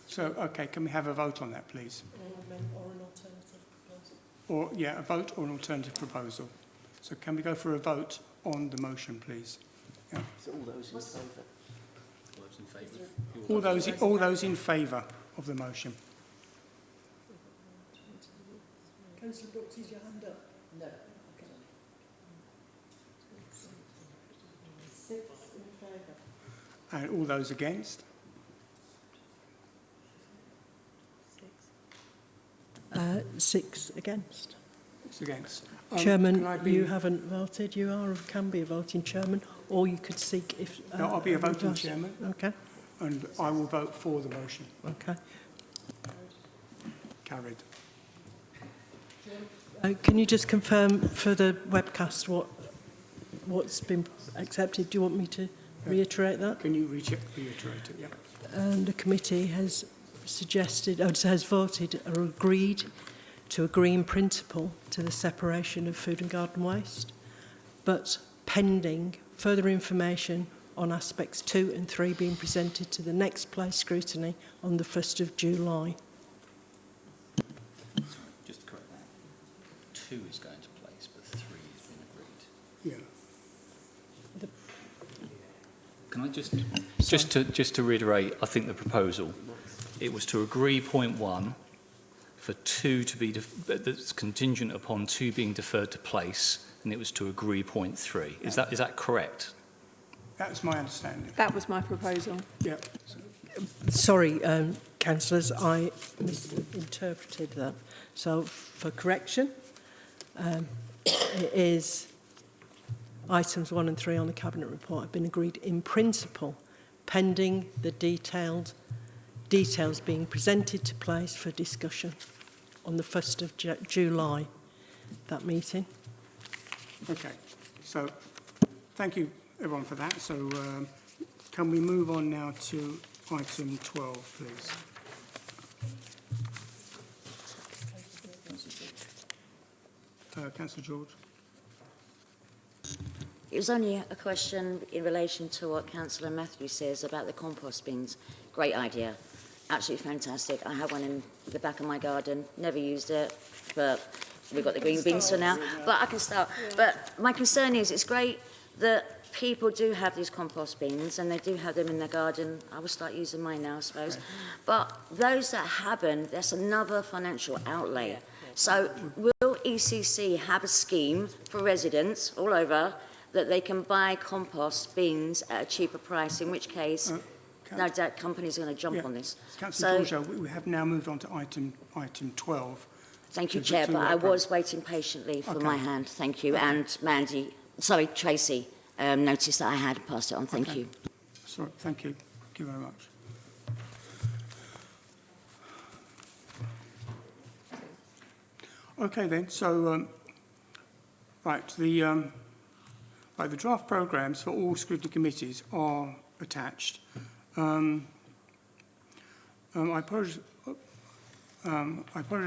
S1: So, okay, can we have a vote on that, please?
S2: Or an alternative proposal.
S1: Or, yeah, a vote or an alternative proposal. So can we go for a vote on the motion, please? Yeah.
S7: So all those in favour?
S1: All those in favour of the motion.
S2: Councillor Brooks, is your hand up? No. Okay. 6 in favour.
S1: And all those against?
S2: 6 against.
S1: 6 against.
S2: Chairman, you haven't voted. You can be a voting chairman, or you could seek if...
S1: No, I'll be a voting chairman.
S2: Okay.
S1: And I will vote for the motion.
S2: Okay.
S1: Carried.
S2: Can you just confirm for the webcast what's been accepted? Do you want me to reiterate that?
S1: Can you reiterate it? Yeah.
S2: The committee has suggested, has voted or agreed to agree in principle to the separation of food and garden waste, but pending further information on aspects 2 and 3 being presented to the next Place Scrutiny on the 1st of July.
S15: Just to correct that, 2 is going to place, but 3 has been agreed.
S1: Yeah.
S15: Can I just to reiterate, I think the proposal, it was to agree point 1 for 2 to be, that's contingent upon 2 being deferred to Place, and it was to agree point 3. Is that correct?
S1: That's my understanding.
S3: That was my proposal.
S1: Yeah.
S2: Sorry, councillors, I misinterpreted that. So, for correction, it is items 1 and 3 on the Cabinet report have been agreed in principle, pending the details being presented to Place for discussion on the 1st of July, that meeting.
S1: Okay. So, thank you, everyone, for that. So, can we move on now to item 12, please. Councillor George.
S21: It was only a question in relation to what Councillor Matthews says about the compost bins. Great idea. Absolutely fantastic. I have one in the back of my garden. Never used it, but we've got the green bins for now. But I can start. But my concern is it's great that people do have these compost bins and they do have them in their garden. I will start using mine now, I suppose. But those that haven't, that's another financial outlay. So will ECC have a scheme for residents all over that they can buy compost bins at a cheaper price, in which case no doubt companies are going to jump on this.
S1: Councillor George, we have now moved on to item 12.
S21: Thank you, Chair, but I was waiting patiently for my hand. Thank you. And Tracy noticed that I had passed it on. Thank you.
S1: Sorry, thank you. Thank you very much. Okay then, so the draft programmes for all scrutiny committees are attached. I apologise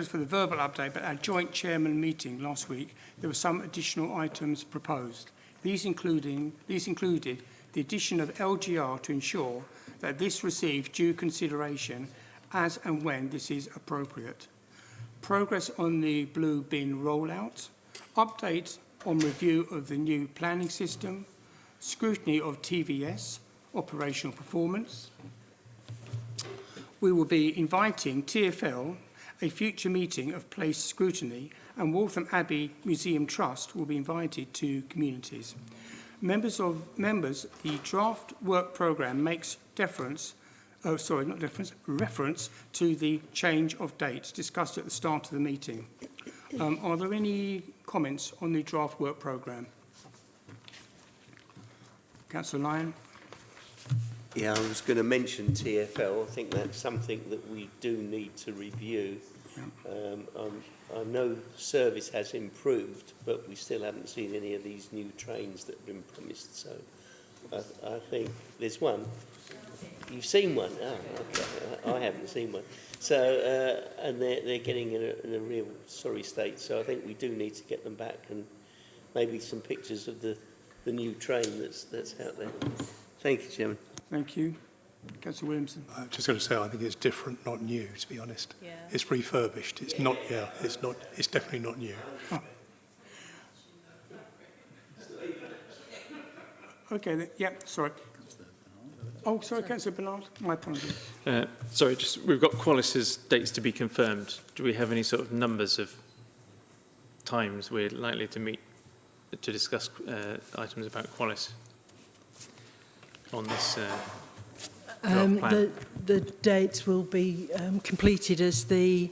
S1: for the verbal update, but at our joint chairman meeting last week, there were some additional items proposed. These included the addition of LGR to ensure that this receives due consideration as and when this is appropriate. Progress on the blue bin rollout, update on review of the new planning system, scrutiny of TVS, operational performance. We will be inviting TfL, a future meeting of place scrutiny, and Waltham Abbey Museum Trust will be invited to communities. The draft work programme makes reference to the change of dates discussed at the start of the meeting. Are there any comments on the draft work programme? Councillor Lyon.
S7: Yeah, I was going to mention TfL. I think that's something that we do need to review. Yeah. I know service has improved, but we still haven't seen any of these new trains that have been promised. So I think there's one. You've seen one? Oh, okay. I haven't seen one. So, and they're getting in a real sorry state. So I think we do need to get them back, and maybe some pictures of the new train that's out there. Thank you, Chairman.
S1: Thank you. Councillor Williamson.
S6: I'm just going to say I think it's different, not new, to be honest. Yeah. It's refurbished. It's not, it's not, it's definitely not new.
S1: Oh. Okay, then, yeah, sorry. Oh, sorry, Councillor Bernard. My apologies.
S24: Sorry, we've got Qualis's dates to be confirmed. Do we have any sort of numbers of times we're likely to meet to discuss items about Qualis on this draft plan?
S2: The dates will be completed as the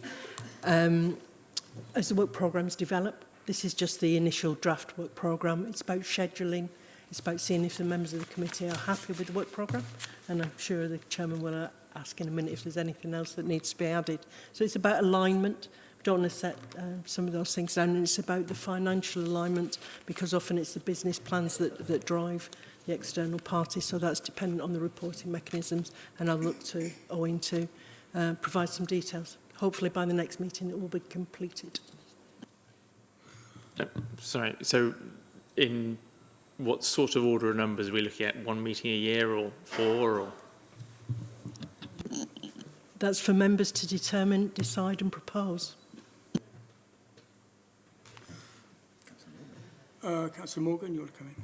S2: work programmes develop. This is just the initial draft work programme. It's about scheduling. It's about seeing if the members of the committee are happy with the work programme, and I'm sure the chairman will ask in a minute if there's anything else that needs to be added. So it's about alignment. We don't want to set some of those things down, and it's about the financial alignment, because often it's the business plans that drive the external parties, so that's dependent on the reporting mechanisms, and I'll look to Owen to provide some details. Hopefully by the next meeting it will be completed.
S24: Sorry, so in what sort of order of numbers are we looking at? One meeting a year or four? Or?
S2: That's for members to determine, decide and propose.
S1: Councillor Morgan, you want to come in?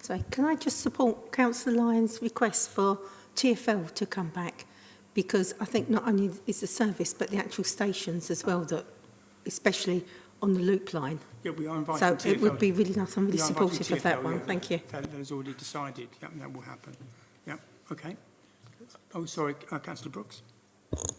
S14: Sorry, can I just support Councillor Lyon's request for TfL to come back? Because I think not only is the service, but the actual stations as well, that especially on the loop line.
S1: Yeah, we are inviting
S14: So
S1: TfL.
S14: it would be really nice. I'm really supportive of that one.
S1: Yeah,
S14: Thank you.
S1: That is already decided. Yeah, that will happen. Yeah, okay. Oh, sorry, Councillor Brooks.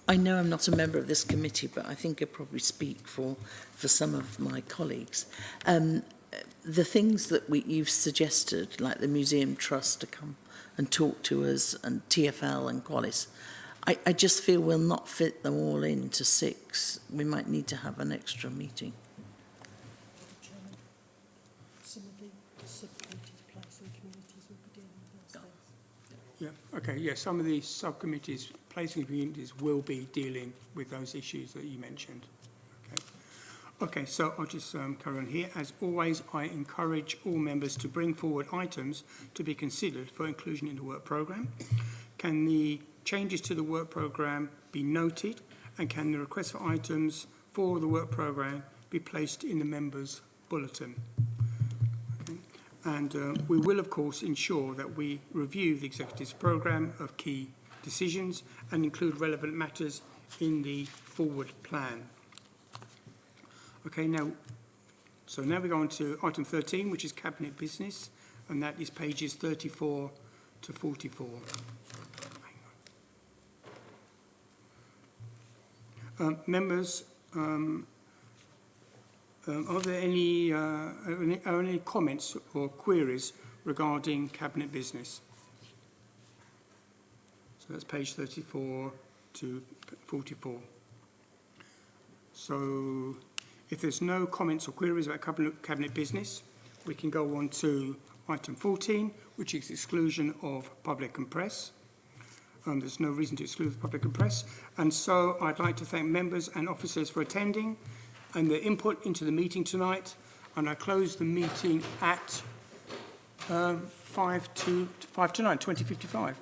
S20: I know I'm not a member of this committee, but I think I probably speak for some of my colleagues. The things that you've suggested, like the Museum Trust to come and talk to us, and TfL and Qualis, I just feel we'll not fit them all into 6. We might need to have an extra meeting.
S2: Some of the sub-committees, place and communities will be dealing with those things.
S1: Yeah, okay, yeah, some of these subcommittees, placing communities will be dealing with those issues that you mentioned. Okay, so I'll just carry on here. As always, I encourage all members to bring forward items to be considered for inclusion in the work programme. Can the changes to the work programme be noted, and can the request for items for the work programme be placed in the members' bulletin? Okay. And we will, of course, ensure that we review the executive's programme of key decisions and include relevant matters in the forward plan. Okay, now we go on to item 13, which is cabinet business, and that is pages 34 to 44. Members, are there any comments or queries regarding cabinet business? So that's page 34 to 44. So if there's no comments or queries about cabinet business, we can go on to item 14, which is exclusion of public and press. There's no reason to exclude the public and press. And so I'd like to thank members and officers for attending and their input into the meeting tonight. And I close the meeting at 5 to 9, 20:55.